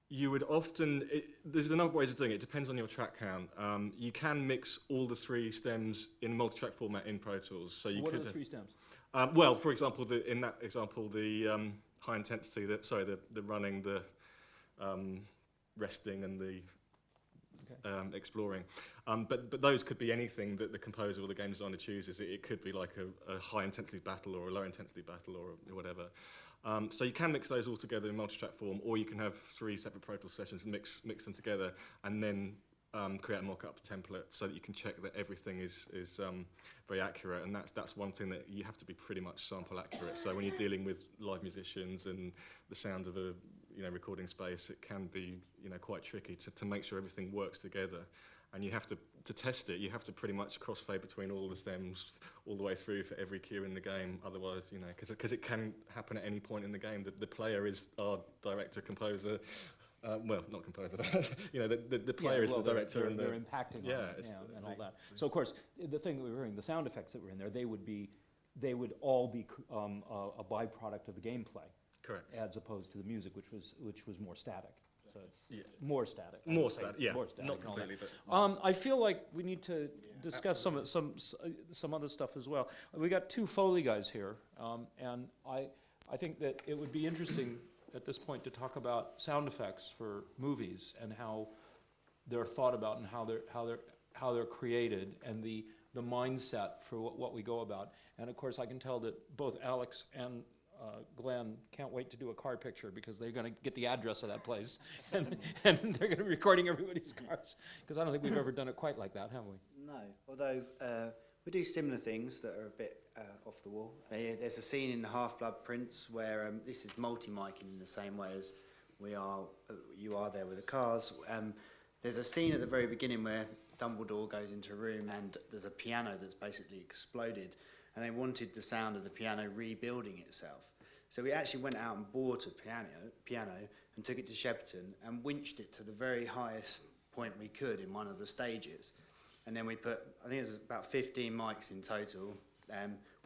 you would often, there's a number of ways of doing it. It depends on your track count. You can mix all the 3 stems in multi-track format in Pro Tools. So you what could, are the 3 stems? Well, for example, in that example, the high intensity, the running, the resting and the exploring. But those could be anything that the composer or the game designer chooses. It could be like a high intensity battle or a low intensity battle or whatever. So you can mix those all together in multi-track form, or you can have 3 separate Pro Tools sessions and mix them together, and then create a mock-up template so that you can check that everything is very accurate. And that's one thing that you have to be pretty much sample accurate. So when you're dealing with live musicians and the sound of a recording space, it can be quite tricky to make sure everything works together. And you have to test it, you have to pretty much crossfade between all the stems all the way through for every cue in the game. Otherwise, because it can happen at any point in the game. The player is our director, composer. Well, not composer, but the player is the director, and they're impacting on it, and all that. So of course, the thing that we were hearing, the sound effects that were in there, they would all be a byproduct of the gameplay. Correct. As opposed to the music, which was more static. So it's more static. More static, yeah. More static, not completely, but I feel like we need to discuss some other stuff as well. We got 2 Foley guys here, and I think that it would be interesting at this point to talk about sound effects for movies and how they're thought about and how they're created, and the mindset for what we go about. And of course, I can tell that both Alex and Glenn can't wait to do a car picture because they're going to get the address of that place and they're going to be recording everybody's cars, because I don't think we've ever done it quite like that, have we? No, although we do similar things that are a bit off the wall. There's a scene in the Half-Blood Prince where this is multi-micing in the same way as you are there with the cars. There's a scene at the very beginning where Dumbledore goes into a room and there's a piano that's basically exploded, and they wanted the sound of the piano rebuilding itself. So we actually went out and bought a piano and took it to Shepperton and winched it to the very highest point we could in one of the stages. And then we put, I think there's about 15 mics in total.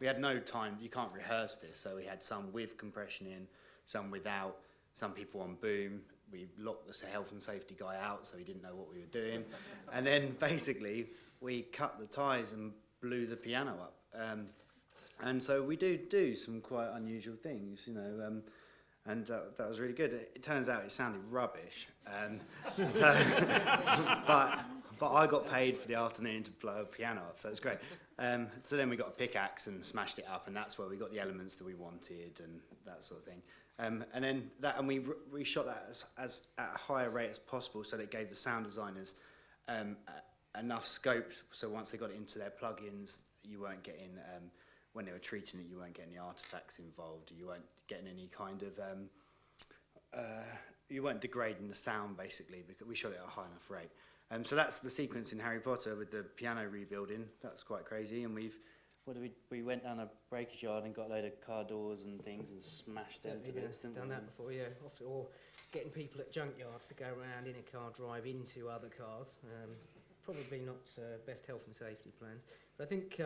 We had no time, you can't rehearse this, so we had some with compression in, some without, some people on boom. We locked the health and safety guy out so he didn't know what we were doing. And then basically we cut the ties and blew the piano up. And so we do some quite unusual things, and that was really good. It turns out it sounded rubbish, but but I got paid for the afternoon to blow a piano up, so it's great. So then we got a pickaxe and smashed it up, and that's where we got the elements that we wanted and that sort of thing. And then we reshot that as at a higher rate as possible, so that it gave the sound designers enough scope. So once they got it into their plugins, you weren't getting when they were treating it, you weren't getting the artifacts involved. You weren't getting any kind of you weren't degrading the sound, basically, because we shot it at a high enough rate. So that's the sequence in Harry Potter with the piano rebuilding. That's quite crazy. And we went down a breakage yard and got a load of car doors and things and smashed them to bits. Done that before, yeah. Or getting people at junkyards to go around in a car, drive into other cars. Probably not best health and safety plans. But I think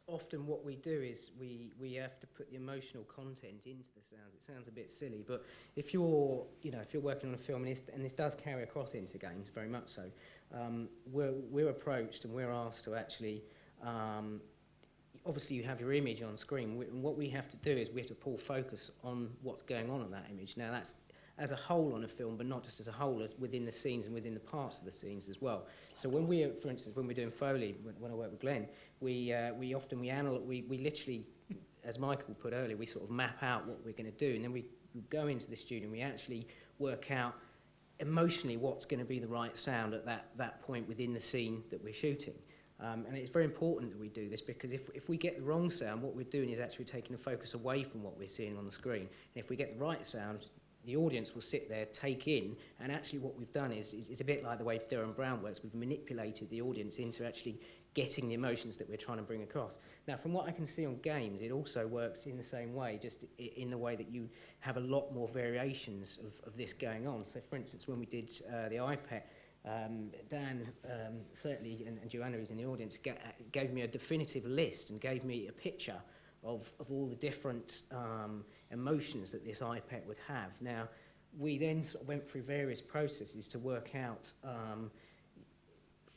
often what we do is we have to put the emotional content into the sounds. It sounds a bit silly, but if you're working on a film, and this does carry across into games very much so, we're approached and we're asked to actually, obviously you have your image on screen, and what we have to do is we have to pull focus on what's going on that image. Now that's as a whole on a film, but not just as a whole, as within the scenes and within the parts of the scenes as well. So when for instance, when we're doing Foley, when I work with Glenn, we literally, as Michael put earlier, we sort of map out what we're going to do, and then we go into the studio and we actually work out emotionally what's going to be the right sound at that point within the scene that we're shooting. And it's very important that we do this, because if we get the wrong sound, what we're doing is actually taking the focus away from what we're seeing on the screen. And if we get the right sound, the audience will sit there, take in, and actually what we've done is a bit like the way Derren Brown works. We've manipulated the audience into actually getting the emotions that we're trying to bring across. Now, from what I can see on games, it also works in the same way, just in the way that you have a lot more variations of this going on. So, for instance, when we did the iPad, Dan, certainly, and Joanna, who's in the audience, gave me a definitive list and gave me a picture of all the different emotions that this iPad would have. Now, we then sort of went through various processes to work out,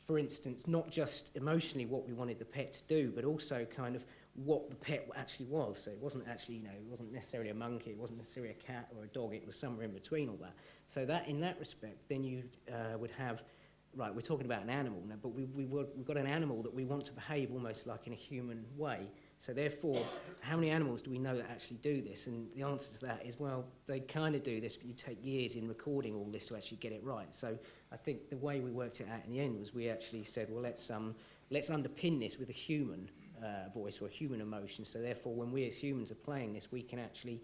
for instance, not just emotionally what we wanted the pet to do, but also kind of what the pet actually was. So it wasn't actually, it wasn't necessarily a monkey, it wasn't necessarily a cat or a dog, it was somewhere in between all that. So that, in that respect, then you would have, right, we're talking about an animal now, but we've got an animal that we want to behave almost like in a human way. So therefore, how many animals do we know that actually do this? And the answer to that is, well, they kind of do this, but you take years in recording all this to actually get it right. So I think the way we worked it out in the end was we actually said, well, let's underpin this with a human voice or a human emotion. So therefore, when we as humans are playing this, we can actually,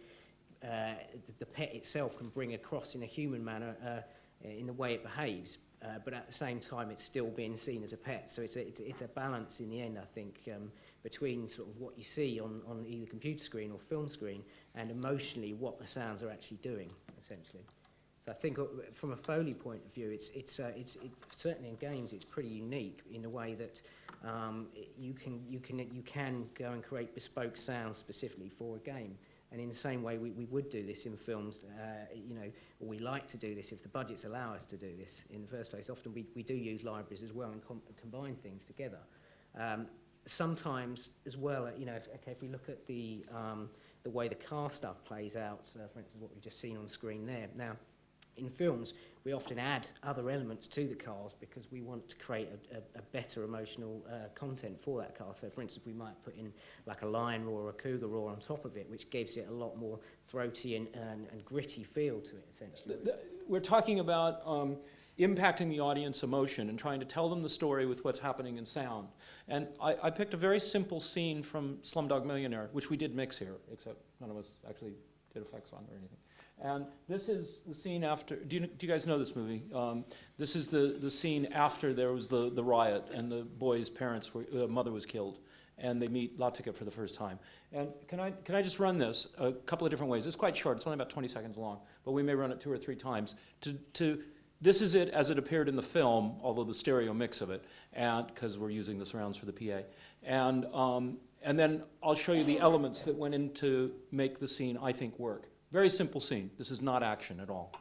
the pet itself can bring across in a human manner in the way it behaves. But at the same time, it's still being seen as a pet. So it's a balance in the end, I think, between sort of what you see on either computer screen or film screen and emotionally what the sounds are actually doing, essentially. So I think from a Foley point of view, it's certainly in games it's pretty unique in the way that you can go and create bespoke sounds specifically for a game. And in the same way, we would do this in films, or we like to do this if the budgets allow us to do this in the first place. Often we do use libraries as well and combine things together. Sometimes as well, if we look at the way the car stuff plays out, for instance, what we've just seen on screen there. Now, in films, we often add other elements to the cars because we want to create a better emotional content for that car. So, for instance, we might put in like a lion roar or a cougar roar on top of it, which gives it a lot more throaty and gritty feel to it, essentially. We're talking about impacting the audience emotion and trying to tell them the story with what's happening in sound. And I picked a very simple scene from Slumdog Millionaire, which we did mix here, except none of us actually did effects on it or anything. And this is the scene after, do you guys know this movie? This is the scene after there was the riot and the boy's parents, mother was killed, and they meet Latika for the first time. And can I just run this a couple of different ways? It's quite short, it's only about 20 seconds long, but we may run it 2 or 3 times. This is it as it appeared in the film, although the stereo mix of it, and because we're using the surrounds for the PA. And then I'll show you the elements that went in to make the scene, I think, work. Very simple scene. This is not action at all.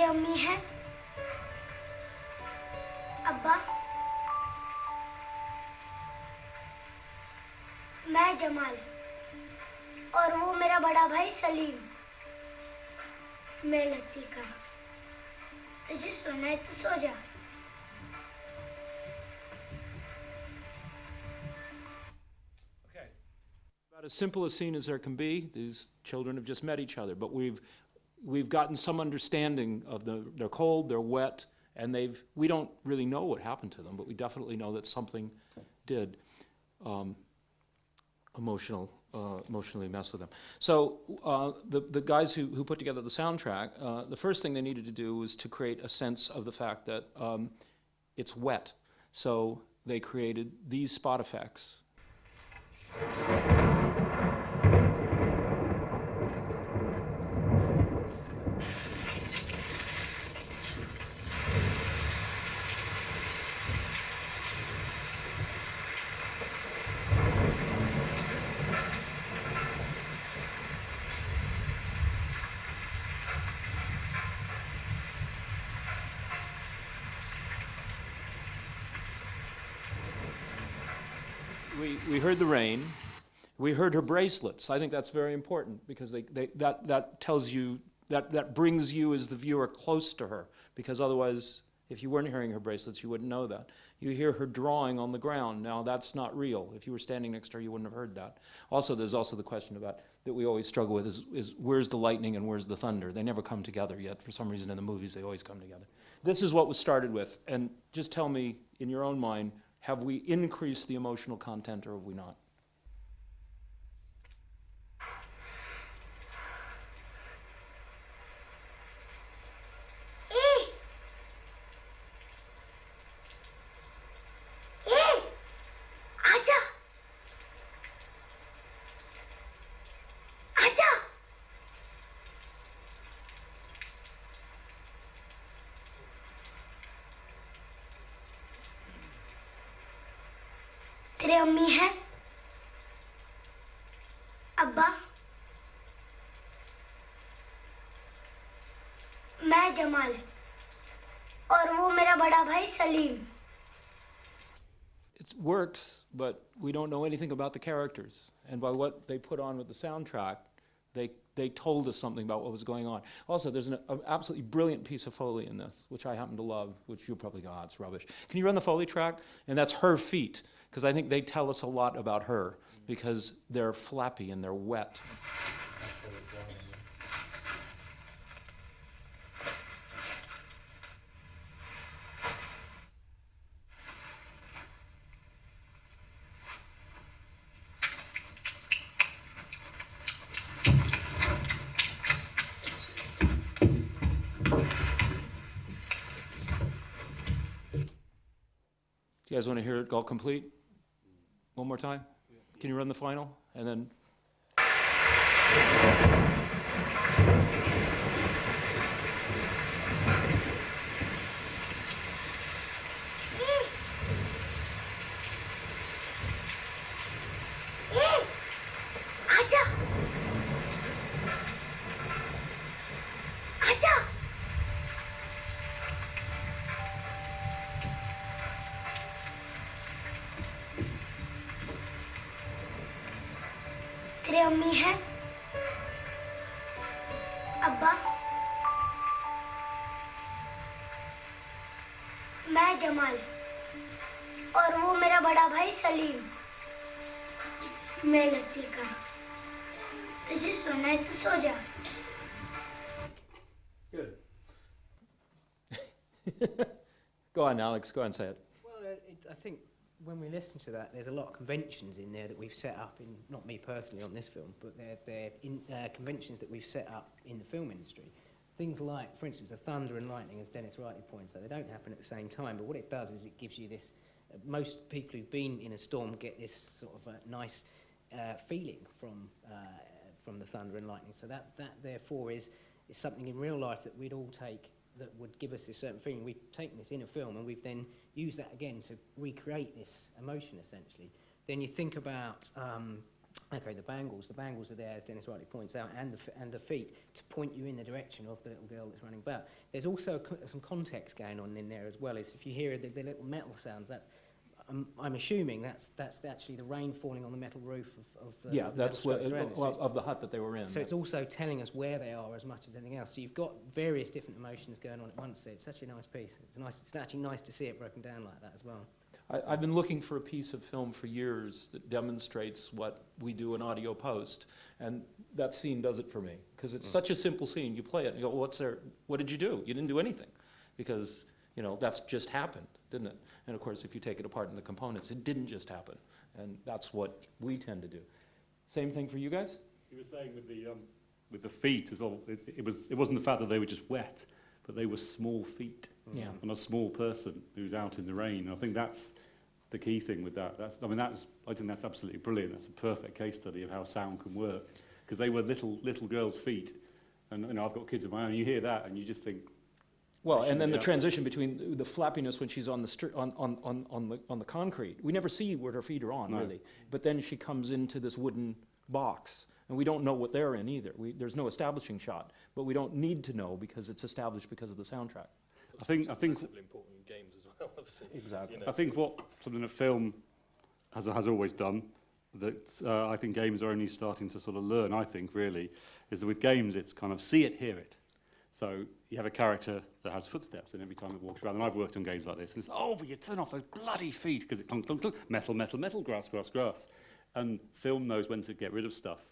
तेरे अम्मी है, अब्बा, मैं जमाल और वो मेरा बड़ा भाई सलीम। मैं लतीका। तुझे सोना है तो सो जा। About as simple a scene as there can be. These children have just met each other, but we've gotten some understanding of they're cold, they're wet, and we don't really know what happened to them, but we definitely know that something did emotionally mess with them. So the guys who put together the soundtrack, the first thing they needed to do was to create a sense of the fact that it's wet. So they created these spot effects. We heard the rain. We heard her bracelets. I think that's very important because that tells you, that brings you as the viewer close to her, because otherwise, if you weren't hearing her bracelets, you wouldn't know that. You hear her drawing on the ground. Now, that's not real. If you were standing next to her, you wouldn't have heard that. Also, there's also the question about, that we always struggle with is where's the lightning and where's the thunder? They never come together yet. For some reason in the movies, they always come together. This is what was started with. And just tell me, in your own mind, have we increased the emotional content or have we not? आजा, आजा। तेरे अम्मी है, अब्बा, मैं जमाल और वो मेरा बड़ा भाई Salim. It works, but we don't know anything about the characters. And by what they put on with the soundtrack, they told us something about what was going on. Also, there's an absolutely brilliant piece of Foley in this, which I happen to love, which you'll probably go, it's rubbish. Can you run the Foley track? And that's her feet, because I think they tell us a lot about her, because they're flappy and they're wet. Do you guys want to hear it all complete? One more time? Can you run the final? And then. आजा, आजा। तेरे अम्मी है, अब्बा, मैं जमाल और वो मेरा बड़ा भाई सलीम। मैं लतीका। तुझे सोना है तो सो जा। Good. Go on, Alex. Go on, say it. Well, I think when we listen to that, there's a lot of conventions in there that we've set up in, not me personally on this film, but they're conventions that we've set up in the film industry. Things like, for instance, the thunder and lightning, as Dennis rightly points out, they don't happen at the same time, but what it does is it gives you this, most people who've been in a storm get this sort of nice feeling from the thunder and lightning. So that therefore is something in real life that we'd all take that would give us this certain feeling. We've taken this in a film and we've then used that again to recreate this emotion, essentially. Then you think about okay, the bangles are there, as Dennis rightly points out, and the feet to point you in the direction of the little girl that's running about. There's also some context going on in there as well. Is if you hear the little metal sounds, that's I'm assuming that's actually the rain falling on the metal roof of the Yeah, that's what, so of the hut that they were in. So it's also telling us where they are as much as anything else. So you've got various different emotions going on at once. So it's such a nice piece. It's actually nice to see it broken down like that as well. I've been looking for a piece of film for years that demonstrates what we do in audio post, and that scene does it for me, because it's such a simple scene. You play it and you go, what's there? What did you do? You didn't do anything, because that's just happened, didn't it? And of course, if you take it apart in the components, it didn't just happen, and that's what we tend to do. Same thing for you guys? You were saying with the feet as well. It wasn't the fact that they were just wet, but they were small feet. Yeah. And a small person who's out in the rain. I think that's the key thing with that. I think that's absolutely brilliant. That's a perfect case study of how sound can work, because they were little girls' feet, and I've got kids of my own. You hear that and you just think. Well, and then the transition between the flappiness when she's on the on the concrete. We never see what her feet are on, really. But then she comes into this wooden box, and we don't know what they're in either. There's no establishing shot, but we don't need to know because it's established because of the soundtrack. I think massively important in games as well, obviously. Exactly. I think something that film has always done, that I think games are only starting to sort of learn, I think, really, is that with games it's kind of see it, hear it. So you have a character that has footsteps, and every time it walks around, and I've worked on games like this, and it's, but you turn off those bloody feet, because it clunk, clunk, clunk, metal, metal, metal, grass, grass, grass. And film knows when to get rid of stuff.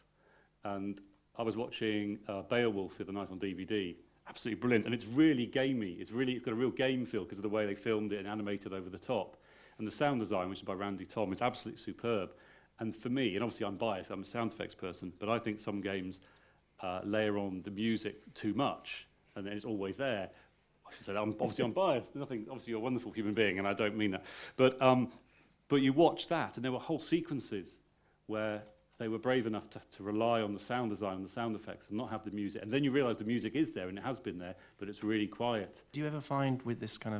And I was watching Beowulf the other night on DVD, absolutely brilliant, and it's really gamey. It's got a real game feel because of the way they filmed it and animated over the top. And the sound design, which is by Randy Tom, is absolutely superb. And for me, and obviously I'm biased, I'm a sound effects person, but I think some games layer on the music too much, and then it's always there. I should say that I'm biased. Obviously you're a wonderful human being, and I don't mean that. But you watch that, and there were whole sequences where they were brave enough to rely on the sound design and the sound effects and not have the music. And then you realise the music is there, and it has been there, but it's really quiet. Do you ever find with this kind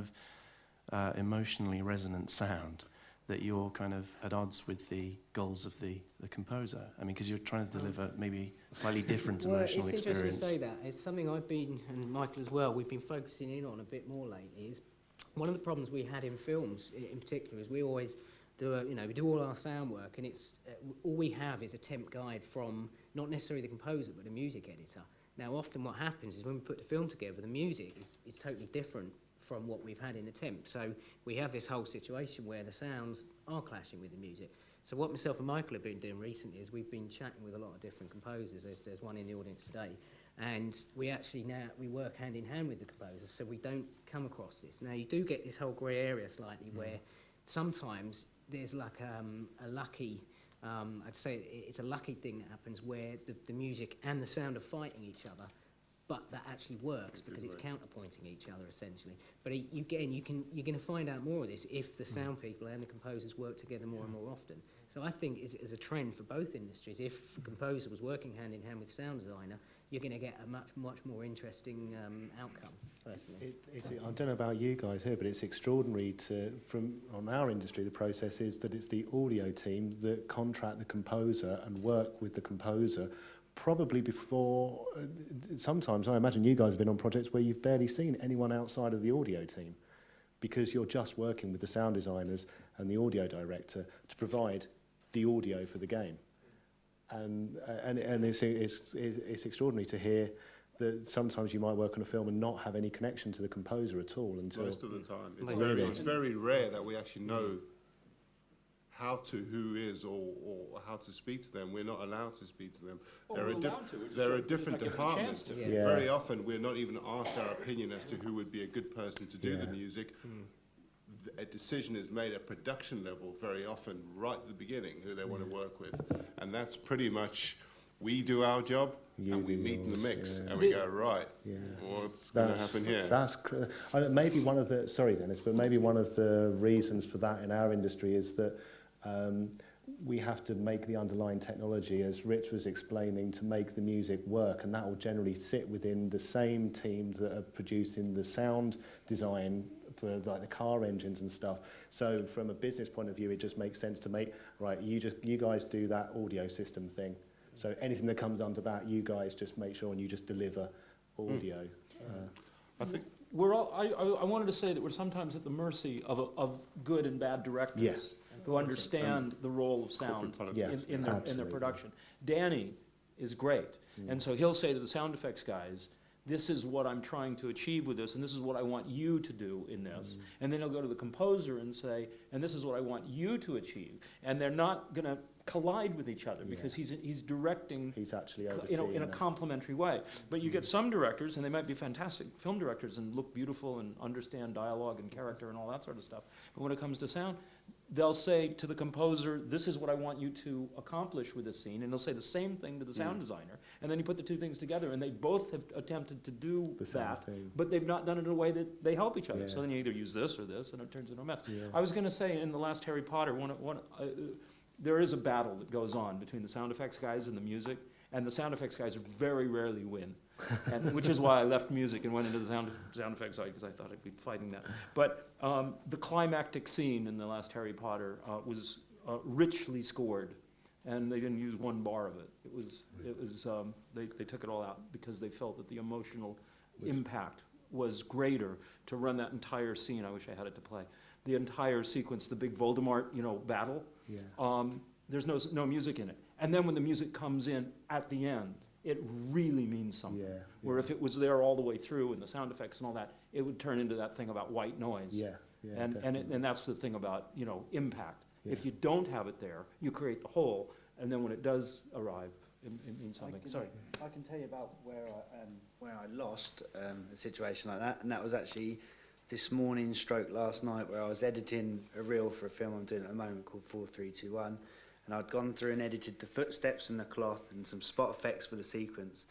of emotionally resonant sound that you're kind of at odds with the goals of the composer? I mean, because you're trying to deliver maybe a slightly different emotional it's experience. Interesting you say that. It's something I've been, and Michael as well, we've been focusing in on a bit more lately. Is one of the problems we had in films in particular is we always we do all our sound work, and it's all we have is a temp guide from not necessarily the composer but the music editor. Now often what happens is when we put the film together, the music is totally different from what we've had in the temp. So we have this whole situation where the sounds are clashing with the music. So what myself and Michael have been doing recently is we've been chatting with a lot of different composers. There's one in the audience today, and we actually now work hand in hand with the composers, so we don't come across this. Now you do get this whole grey area slightly where sometimes there's like a lucky, I'd say it's a lucky thing that happens where the music and the sound are fighting each other, but that actually works because it's counterpointing each other essentially. But you're going to find out more of this if the sound people and the composers work together more and more often. So I think as a trend for both industries, if the composer was working hand in hand with sound designer, you're going to get a much more interesting outcome, personally. I don't know about you guys here, but it's extraordinary on our industry, the process is that it's the audio team that contract the composer and work with the composer probably before, sometimes I imagine you guys have been on projects where you've barely seen anyone outside of the audio team because you're just working with the sound designers and the audio director to provide the audio for the game. And it's extraordinary to hear that sometimes you might work on a film and not have any connection to the composer at all until most of the time. It's very rare that we actually know who is or how to speak to them. We're not allowed to speak to them. There are different departments. Yeah. Very often we're not even asked our opinion as to who would be a good person to do the music. A decision is made at production level very often right at the beginning who they want to work with, and that's pretty much we do our job and we meet in the mix and we go what's going to happen here. Maybe one of the Dennis, but maybe one of the reasons for that in our industry is that we have to make the underlying technology, as Rich was explaining, to make the music work, and that will generally sit within the same team that are producing the sound design for like the car engines and stuff. So from a business point of view, it just makes sense to make, right, you guys do that audio system thing. So anything that comes under that, you guys just make sure and you just deliver audio. I think we're all, I wanted to say that we're sometimes at the mercy of good and bad directors. Yes. Who understand the role of sound in their production. Danny is great, and so he'll say to the sound effects guys, this is what I'm trying to achieve with this, and this is what I want you to do in this. And then he'll go to the composer and say, and this is what I want you to achieve. And they're not going to collide with each other because he's directing, he's actually in a complementary way. But you get some directors, and they might be fantastic film directors and look beautiful and understand dialogue and character and all that sort of stuff. But when it comes to sound, they'll say to the composer, this is what I want you to accomplish with this scene, and they'll say the same thing to the sound designer, and then you put the two things together, and they both have attempted to do that, but they've not done it in a way that they help each other. So then you either use this or this, and it turns into a mess. I was going to say, in the last Harry Potter, there is a battle that goes on between the sound effects guys and the music, and the sound effects guys very rarely win, and, which is why I left music and went into the sound effects side, because I thought I'd be fighting that. But the climactic scene in the last Harry Potter was richly scored, and they didn't use one bar of it. They took it all out because they felt that the emotional impact was greater to run that entire scene. I wish I had it to play. The entire sequence, the big Voldemort, battle. There's no music in it. And then when the music comes in at the end, it really means something. Where if it was there all the way through and the sound effects and all that, it would turn into that thing about white noise. And that's the thing about impact. If you don't have it there, you create the hole, and then when it does arrive, it means something. Sorry. I can tell you about where I lost a situation like that, and that was actually this morning stroke last night, where I was editing a reel for a film I'm doing at the moment called 4321, and I'd gone through and edited the footsteps and the cloth and some spot effects for the sequence,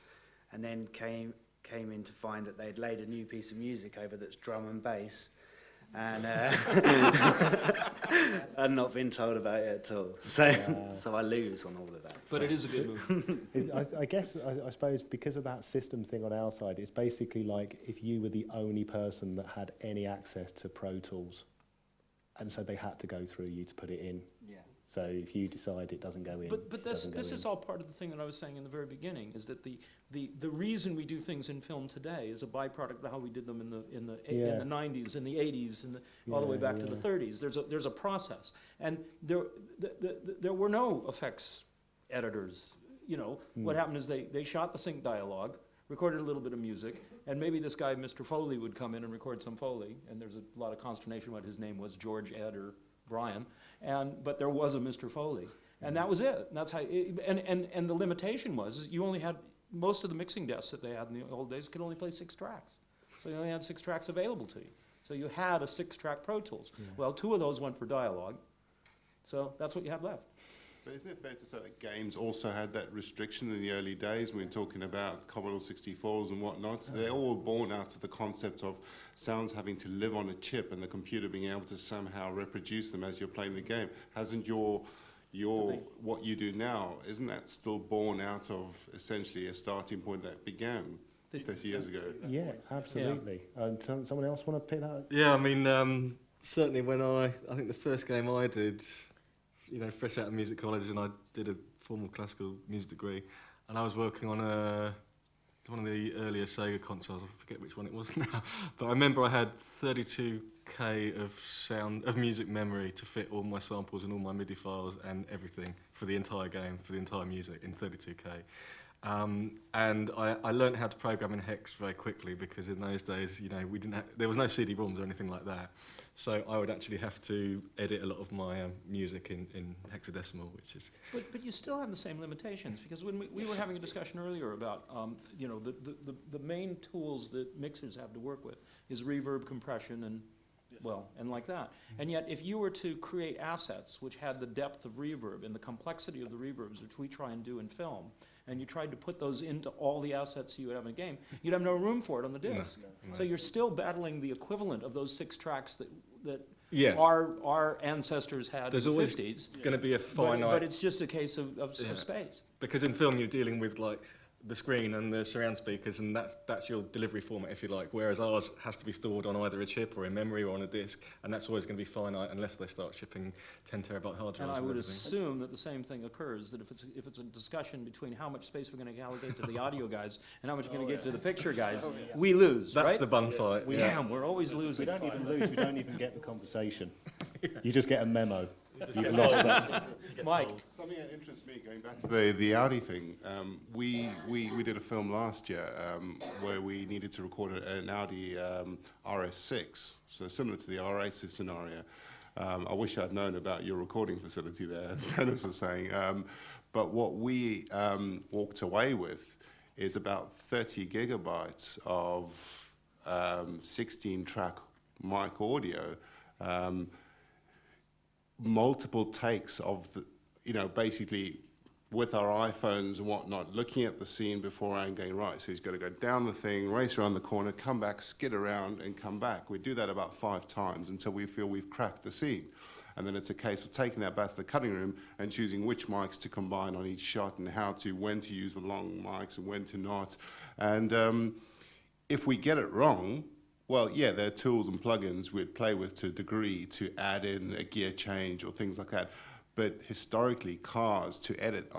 and then came in to find that they'd laid a new piece of music over that's drum and bass, and I'd not been told about it at all. So I lose on all of that. But it is a good movie. I suppose because of that system thing on our side, it's basically like if you were the only person that had any access to Pro Tools, and so they had to go through you to put it in. So if you decide it doesn't go in, but this is all part of the thing that I was saying in the very beginning, is that the reason we do things in film today is a byproduct of how we did them in the 90s, in the 80s, and all the way back to the 30s. There's a process, and there were no effects editors. What happened is they shot the sync dialogue, recorded a little bit of music, and maybe this guy, Mr. Foley, would come in and record some Foley, and there's a lot of consternation what his name was, George, Ed, or Brian, but there was a Mr. Foley, and that was it. And that's how. And the limitation was you only had most of the mixing desks that they had in the old days could only play 6 tracks, so you only had 6 tracks available to you. So you had a 6-track Pro Tools. Well, 2 of those went for dialogue, so that's what you had left. But isn't it fair to say that games also had that restriction in the early days when we're talking about Commodore 64s and whatnot? So they're all born out of the concept of sounds having to live on a chip and the computer being able to somehow reproduce them as you're playing the game. Hasn't your what you do now, isn't that still born out of essentially a starting point that began 30 years ago? Yeah, absolutely. And someone else want to pick that up? Yeah, I mean, certainly when I think the first game I did, fresh out of music college, and I did a formal classical music degree, and I was working on one of the earlier Sega consoles. I forget which one it was now, but I remember I had 32K of music memory to fit all my samples and all my MIDI files and everything for the entire game, for the entire music in 32K. And I learned how to program in hex very quickly, because in those days, there was no CD-ROMs or anything like that. So I would actually have to edit a lot of my music in hexadecimal, which is... But you still have the same limitations, because when we were having a discussion earlier about, the main tools that mixers have to work with is reverb, compression, and and like that. And yet, if you were to create assets which had the depth of reverb and the complexity of the reverbs, which we try and do in film, and you tried to put those into all the assets you would have in a game, you'd have no room for it on the disc. So you're still battling the equivalent of those 6 tracks that our ancestors had There's in the always 50s. going to be a finite... But it's just a case of space. Because in film you're dealing with the screen and the surround speakers, and that's your delivery format, if you like, whereas ours has to be stored on either a chip or in memory or on a disk, and that's always going to be finite unless they start shipping 10 terabyte hard drives. And I and would everything. assume that the same thing occurs, that if it's a discussion between how much space we're going to allocate to the audio guys and how much we're going to get to the picture guys, we lose, That's right? the bun fight. Damn, we're always losing. We don't even lose, we don't even get the conversation. You just get a memo. You've lost that. Mike. Something that interests me, going back to the Audi thing, we did a film last year where we needed to record an Audi RS6, so similar to the R8 scenario. I wish I'd known about your recording facility there, as Dennis was saying. But what we walked away with is about 30 gigabytes of 16-track mic audio, multiple takes of the, basically with our iPhones and whatnot, looking at the scene beforehand, going, right, so he's got to go down the thing, race around the corner, come back, skid around, and come back. We do that about 5 times until we feel we've cracked the scene. And then it's a case of taking that back to the cutting room and choosing which mics to combine on each shot and when to use the long mics and when to not. And if we get it wrong, well, yeah, there are tools and plugins we'd play with to a degree to add in a gear change or things like that. But historically, cars to edit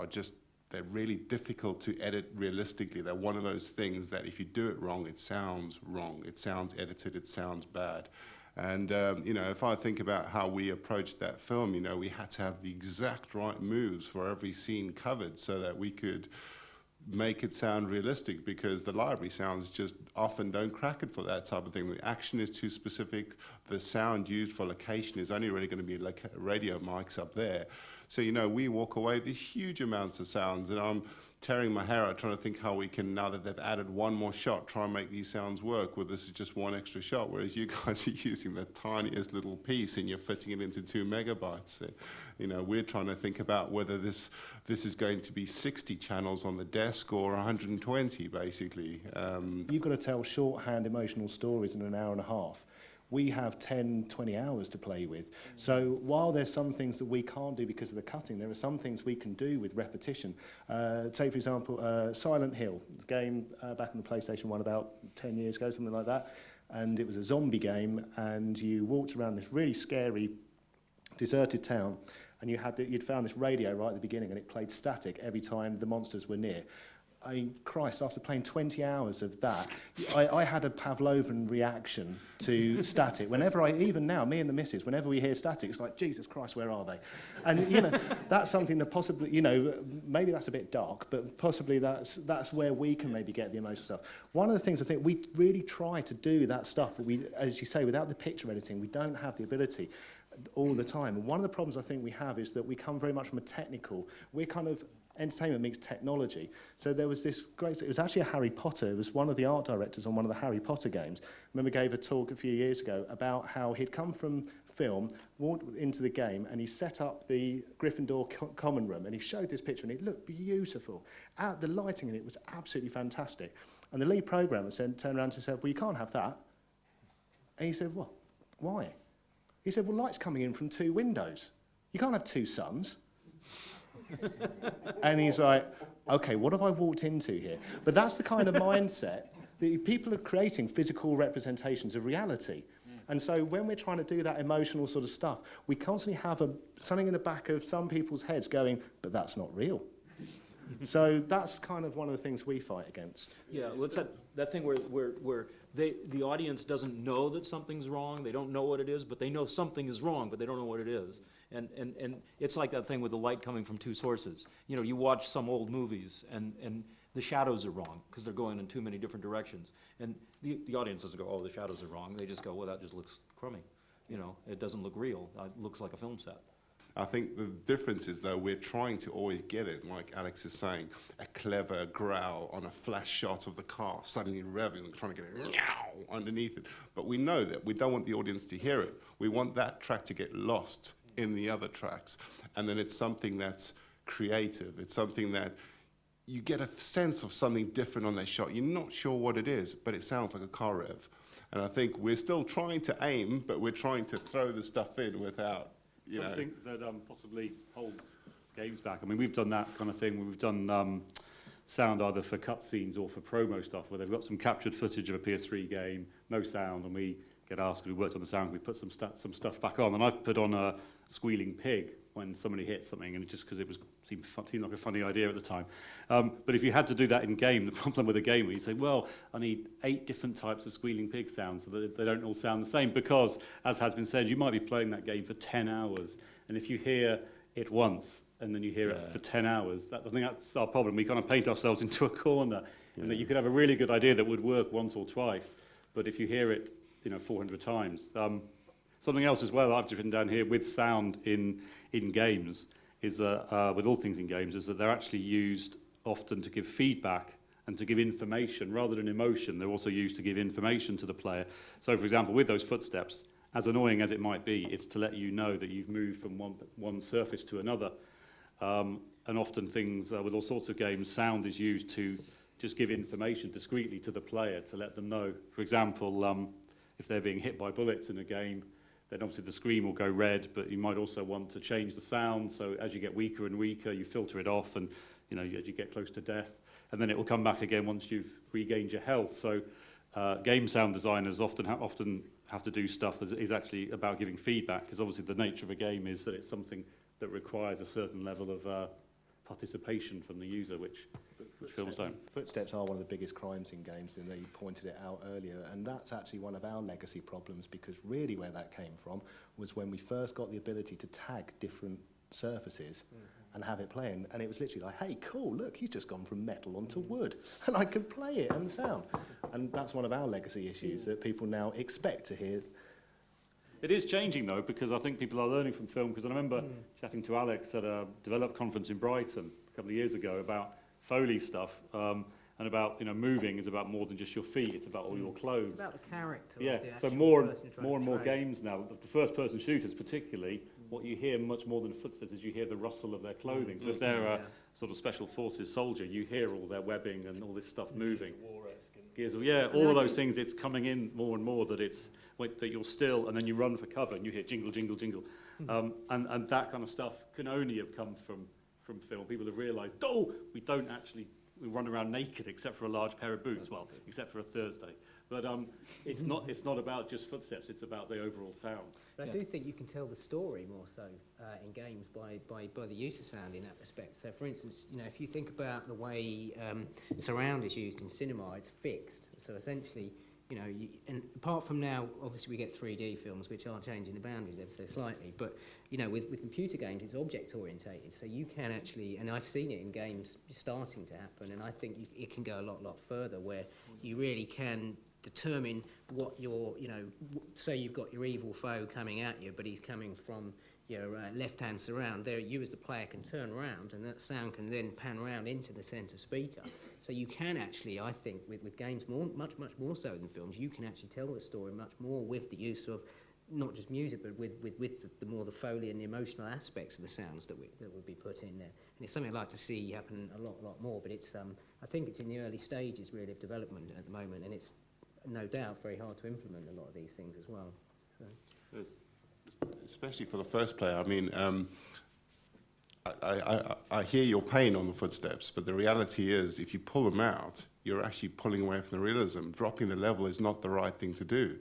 they're really difficult to edit realistically. They're one of those things that if you do it wrong, it sounds wrong. It sounds edited, it sounds bad. And, if I think about how we approached that film, we had to have the exact right moves for every scene covered so that we could make it sound realistic, because the library sounds just often don't crack it for that type of thing. The action is too specific. The sound used for location is only really going to be like radio mics up there. So, we walk away with these huge amounts of sounds, and I'm tearing my hair out trying to think how we can, now that they've added one more shot, try and make these sounds work, where this is just one extra shot, whereas you guys are using the tiniest little piece and you're fitting it into 2 megabytes. We're trying to think about whether this is going to be 60 channels on the desk or 120, basically. You've got to tell shorthand emotional stories in an hour and a half. We have 10, 20 hours to play with. So while there's some things that we can't do because of the cutting, there are some things we can do with repetition. Take, for example, Silent Hill, the game back on the PlayStation 1 about 10 years ago, something like that. And it was a zombie game, and you walked around this really scary, deserted town, and you'd found this radio right at the beginning, and it played static every time the monsters were near. I mean, Christ, after playing 20 hours of that, I had a Pavlovian reaction to static. Even now, me and the missus, whenever we hear static, it's like, Jesus Christ, where are they? And, that's something that possibly, maybe that's a bit dark, but possibly that's where we can maybe get the emotional stuff. One of the things I think we really try to do that stuff, but we, as you say, without the picture editing, we don't have the ability all the time. And one of the problems I think we have is that we come very much from a technical, we're kind of, entertainment meets technology. So there was this great, it was actually a Harry Potter, it was one of the art directors on one of the Harry Potter games. I remember gave a talk a few years ago about how he'd come from film, walked into the game, and he set up the Gryffindor common room, and he showed this picture, and it looked beautiful. The lighting in it was absolutely fantastic. And the lead programmer turned around and said, well, you can't have that. And he said, well, why? He said, well, light's coming in from 2 windows. You can't have 2 suns. And he's like, okay, what have I walked into here? But that's the kind of mindset that people are creating physical representations of reality. And so when we're trying to do that emotional sort of stuff, we constantly have something in the back of some people's heads going, but that's not real. So that's kind of one of the things we fight against. Yeah, well, it's that thing where the audience doesn't know that something's wrong, they don't know what it is, but they know something is wrong, but they don't know what it is. And it's like that thing with the light coming from 2 sources. You watch some old movies, and the shadows are wrong, because they're going in too many different directions. And the audience doesn't go, oh, the shadows are wrong. They just go, well, that just looks crummy. It doesn't look real. It looks like a film set. I think the difference is, though, we're trying to always get it, like Alex is saying, a clever growl on a flash shot of the car suddenly revving and trying to get it underneath it. But we know that we don't want the audience to hear it. We want that track to get lost in the other tracks. And then it's something that's creative. It's something that you get a sense of something different on that shot. You're not sure what it is, but it sounds like a car rev. And I think we're still trying to aim, but we're trying to throw the stuff in without, something that possibly holds games back. I mean, we've done that kind of thing. We've done sound either for cutscenes or for promo stuff, where they've got some captured footage of a PS3 game, no sound, and we get asked, we worked on the sound, we put some stuff back on, and I've put on a squealing pig when somebody hit something, and just because it seemed like a funny idea at the time. But if you had to do that in game, the problem with a game where you say, well, I need 8 different types of squealing pig sounds so that they don't all sound the same, because, as has been said, you might be playing that game for 10 hours, and if you hear it once, and then you hear it for 10 hours, I think that's our problem. We kind of paint ourselves into a corner, and that you could have a really good idea that would work once or twice, but if you hear it, 400 times. Something else as well I've just written down here with sound in games is that, with all things in games, is that they're actually used often to give feedback and to give information rather than emotion. They're also used to give information to the player. So, for example, with those footsteps, as annoying as it might be, it's to let you know that you've moved from one surface to another. And often things, with all sorts of games, sound is used to just give information discreetly to the player to let them know. For example, if they're being hit by bullets in a game, then obviously the screen will go red, but you might also want to change the sound. So as you get weaker and weaker, you filter it off, and as you get close to death, and then it will come back again once you've regained your health. So game sound designers often have to do stuff that is actually about giving feedback, because obviously the nature of a game is that it's something that requires a certain level of participation from the user, which films don't. Footsteps are one of the biggest crimes in games, and you pointed it out earlier, and that's actually one of our legacy problems, because really where that came from was when we first got the ability to tag different surfaces and have it playing, and it was literally like, hey, cool, look, he's just gone from metal onto wood, and I can play it and sound. And that's one of our legacy issues that people now expect to hear. It is changing, though, because I think people are learning from film, because I remember chatting to Alex at a Develop conference in Brighton a couple of years ago about Foley stuff, and about, moving is about more than just your feet, it's about all your clothes. It's about the character. Yeah, of the so actual more person you're and trying more to portray. games now, the first-person shooters particularly, what you hear much more than footsteps is you hear the rustle of their clothing. So if they're a sort of special forces soldier, you hear all their webbing and all this stuff moving. All of those things, it's coming in more and more that it's that you're still, and then you run for cover and you hear jingle, jingle, jingle. And that kind of stuff can only have come from film. People have realised, we don't actually run around naked except for a large pair of boots, well, except for a Thursday. But it's not about just footsteps, it's about the overall sound. But I do think you can tell the story more so in games by the use of sound in that respect. So, for instance, if you think about the way surround is used in cinema, it's fixed. So essentially, and apart from now, obviously we get 3D films which are changing the boundaries ever so slightly. But with computer games, it's object orientated. So you can actually, and I've seen it in games starting to happen, and I think it can go a lot further, where you really can determine what your, say you've got your evil foe coming at you, but he's coming from your left-hand surround. There, you as the player can turn around, and that sound can then pan around into the centre speaker. So you can actually, I think, with games much more so than films, you can actually tell the story much more with the use of not just music, but with the Foley and the emotional aspects of the sounds that would be put in there. And it's something I'd like to see happen a lot more. But it's I think it's in the early stages really of development at the moment, and it's no doubt very hard to implement a lot of these things as well. So. Especially for the first player. I mean, I hear your pain on the footsteps, but the reality is, if you pull them out, you're actually pulling away from the realism. Dropping the level is not the right thing to do.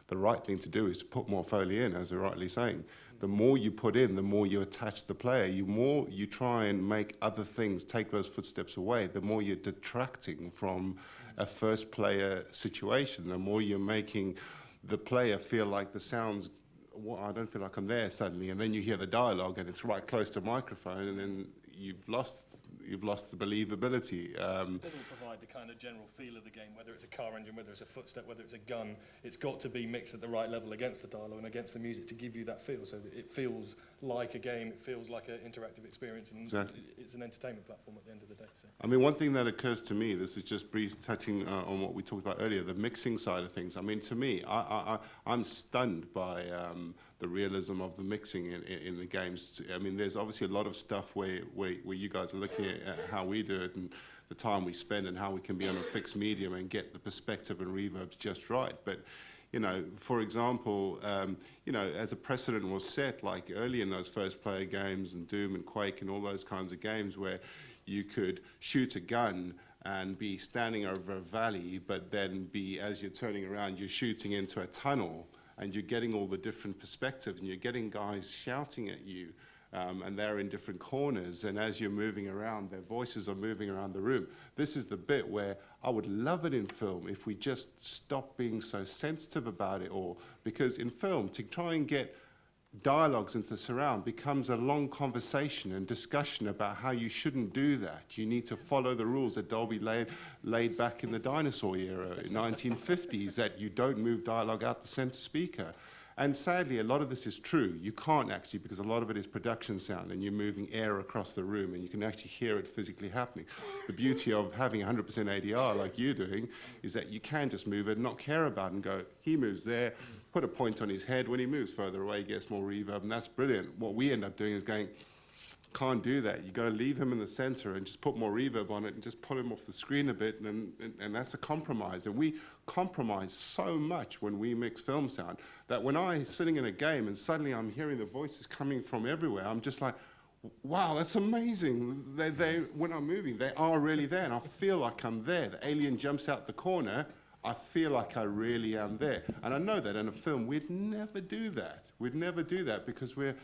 The right thing to do is to put more Foley in, as you're rightly saying. The more you put in, the more you attach the player. The more you try and make other things take those footsteps away, the more you're detracting from a first player situation, the more you're making the player feel like the sounds, well, I don't feel like I'm there suddenly, and then you hear the dialogue and it's right close to the microphone, and then you've lost the believability. It doesn't provide the kind of general feel of the game, whether it's a car engine, whether it's a footstep, whether it's a gun. It's got to be mixed at the right level against the dialogue and against the music to give you that feel. So it feels like a game, it feels like an interactive experience, and Exactly. It's an entertainment platform at the end of the day. So. I mean, one thing that occurs to me, this is just brief touching on what we talked about earlier, the mixing side of things. I mean, to me, I'm stunned by the realism of the mixing in the games. I mean, there's obviously a lot of stuff where you guys are looking at how we do it and the time we spend and how we can be on a fixed medium and get the perspective and reverbs just right. But You know, for example, you know, as a precedent was set, like early in those first player games and Doom and Quake and all those kinds of games where you could shoot a gun and be standing over a valley, but then be, as you're turning around, you're shooting into a tunnel, and you're getting all the different perspectives, and you're getting guys shouting at you, and they're in different corners, and as you're moving around, their voices are moving around the room. This is the bit where I would love it in film if we just stop being so sensitive about it all, because in film, to try and get dialogues into the surround becomes a long conversation and discussion about how you shouldn't do that. You need to follow the rules that Dolby laid back in the dinosaur era, in 1950s, that you don't move dialogue out the center speaker. And sadly, a lot of this is true. You can't actually, because a lot of it is production sound, and you're moving air across the room, and you can actually hear it physically happening. The beauty of having 100% ADR, like you're doing, is that you can just move it and not care about it and go, he moves there, put a point on his head. When he moves further away, he gets more reverb, and that's brilliant. What we end up doing is going, can't do that. You got to leave him in the center and just put more reverb on it and just pull him off the screen a bit, and that's a compromise. And we compromise so much when we mix film sound that when I'm sitting in a game and suddenly I'm hearing the voices coming from everywhere, I'm just like, wow, that's amazing. When I'm moving, they are really there, and I feel like I'm there. The alien jumps out the corner, I feel like I really am there. And I know that in a film, we'd never do that. We'd never do that because we're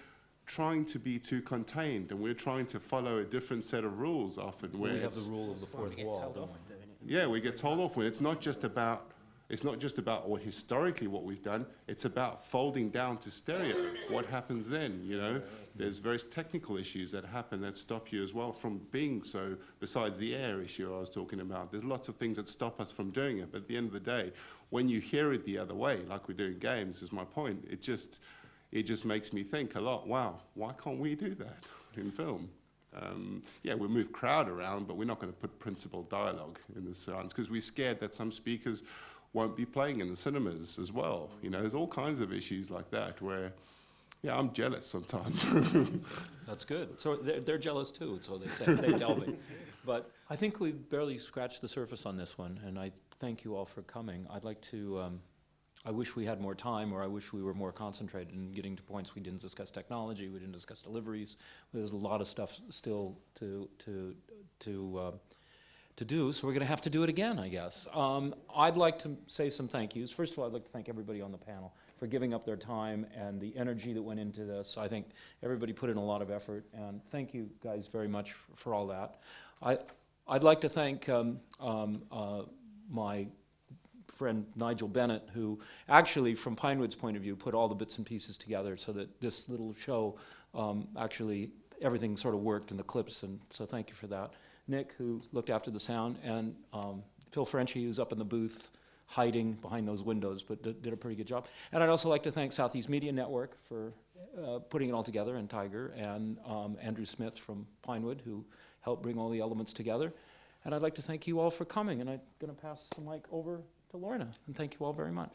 trying to be too contained, and we're trying to follow a different set of rules often. Where we have the rule of the fourth wall, don't we? Yeah, we get told off when it's not just about or historically what we've done, it's about folding down to stereo. What happens then, you know? There's various technical issues that happen that stop you as well from being so, besides the air issue I was talking about. There's lots of things that stop us from doing it, but at the end of the day, when you hear it the other way, like we're doing games, is my point, it just makes me think a lot, wow, why can't we do that in film? Yeah, we move crowd around, but we're not going to put principal dialogue in the sounds because we're scared that some speakers won't be playing in the cinemas as well. You know, there's all kinds of issues like that where, yeah, I'm jealous sometimes. That's good. So they're jealous too, so they say, they tell me. But I think we've barely scratched the surface on this one, and I thank you all for coming. I'd like to, I wish we had more time, or I wish we were more concentrated in getting to points. We didn't discuss technology, we didn't discuss deliveries. There's a lot of stuff still to do, so we're going to have to do it again, I guess. I'd like to say some thank yous. First of all, I'd like to thank everybody on the panel for giving up their time and the energy that went into this. I think everybody put in a lot of effort, and thank you guys very much for all that. I'd like to thank my friend Nigel Bennett, who actually, from Pinewood's point of view, put all the bits and pieces together so that this little show, actually, everything sort of worked in the clips, and so thank you for that. Nick, who looked after the sound, and Phil Frenchie, who's up in the booth hiding behind those windows, but did a pretty good job. And I'd also like to thank Southeast Media Network for putting it all together, and TIGA, and Andrew Smith from Pinewood, who helped bring all the elements together. And I'd like to thank you all for coming, and I'm going to pass the mic over to Lorna, and thank you all very much.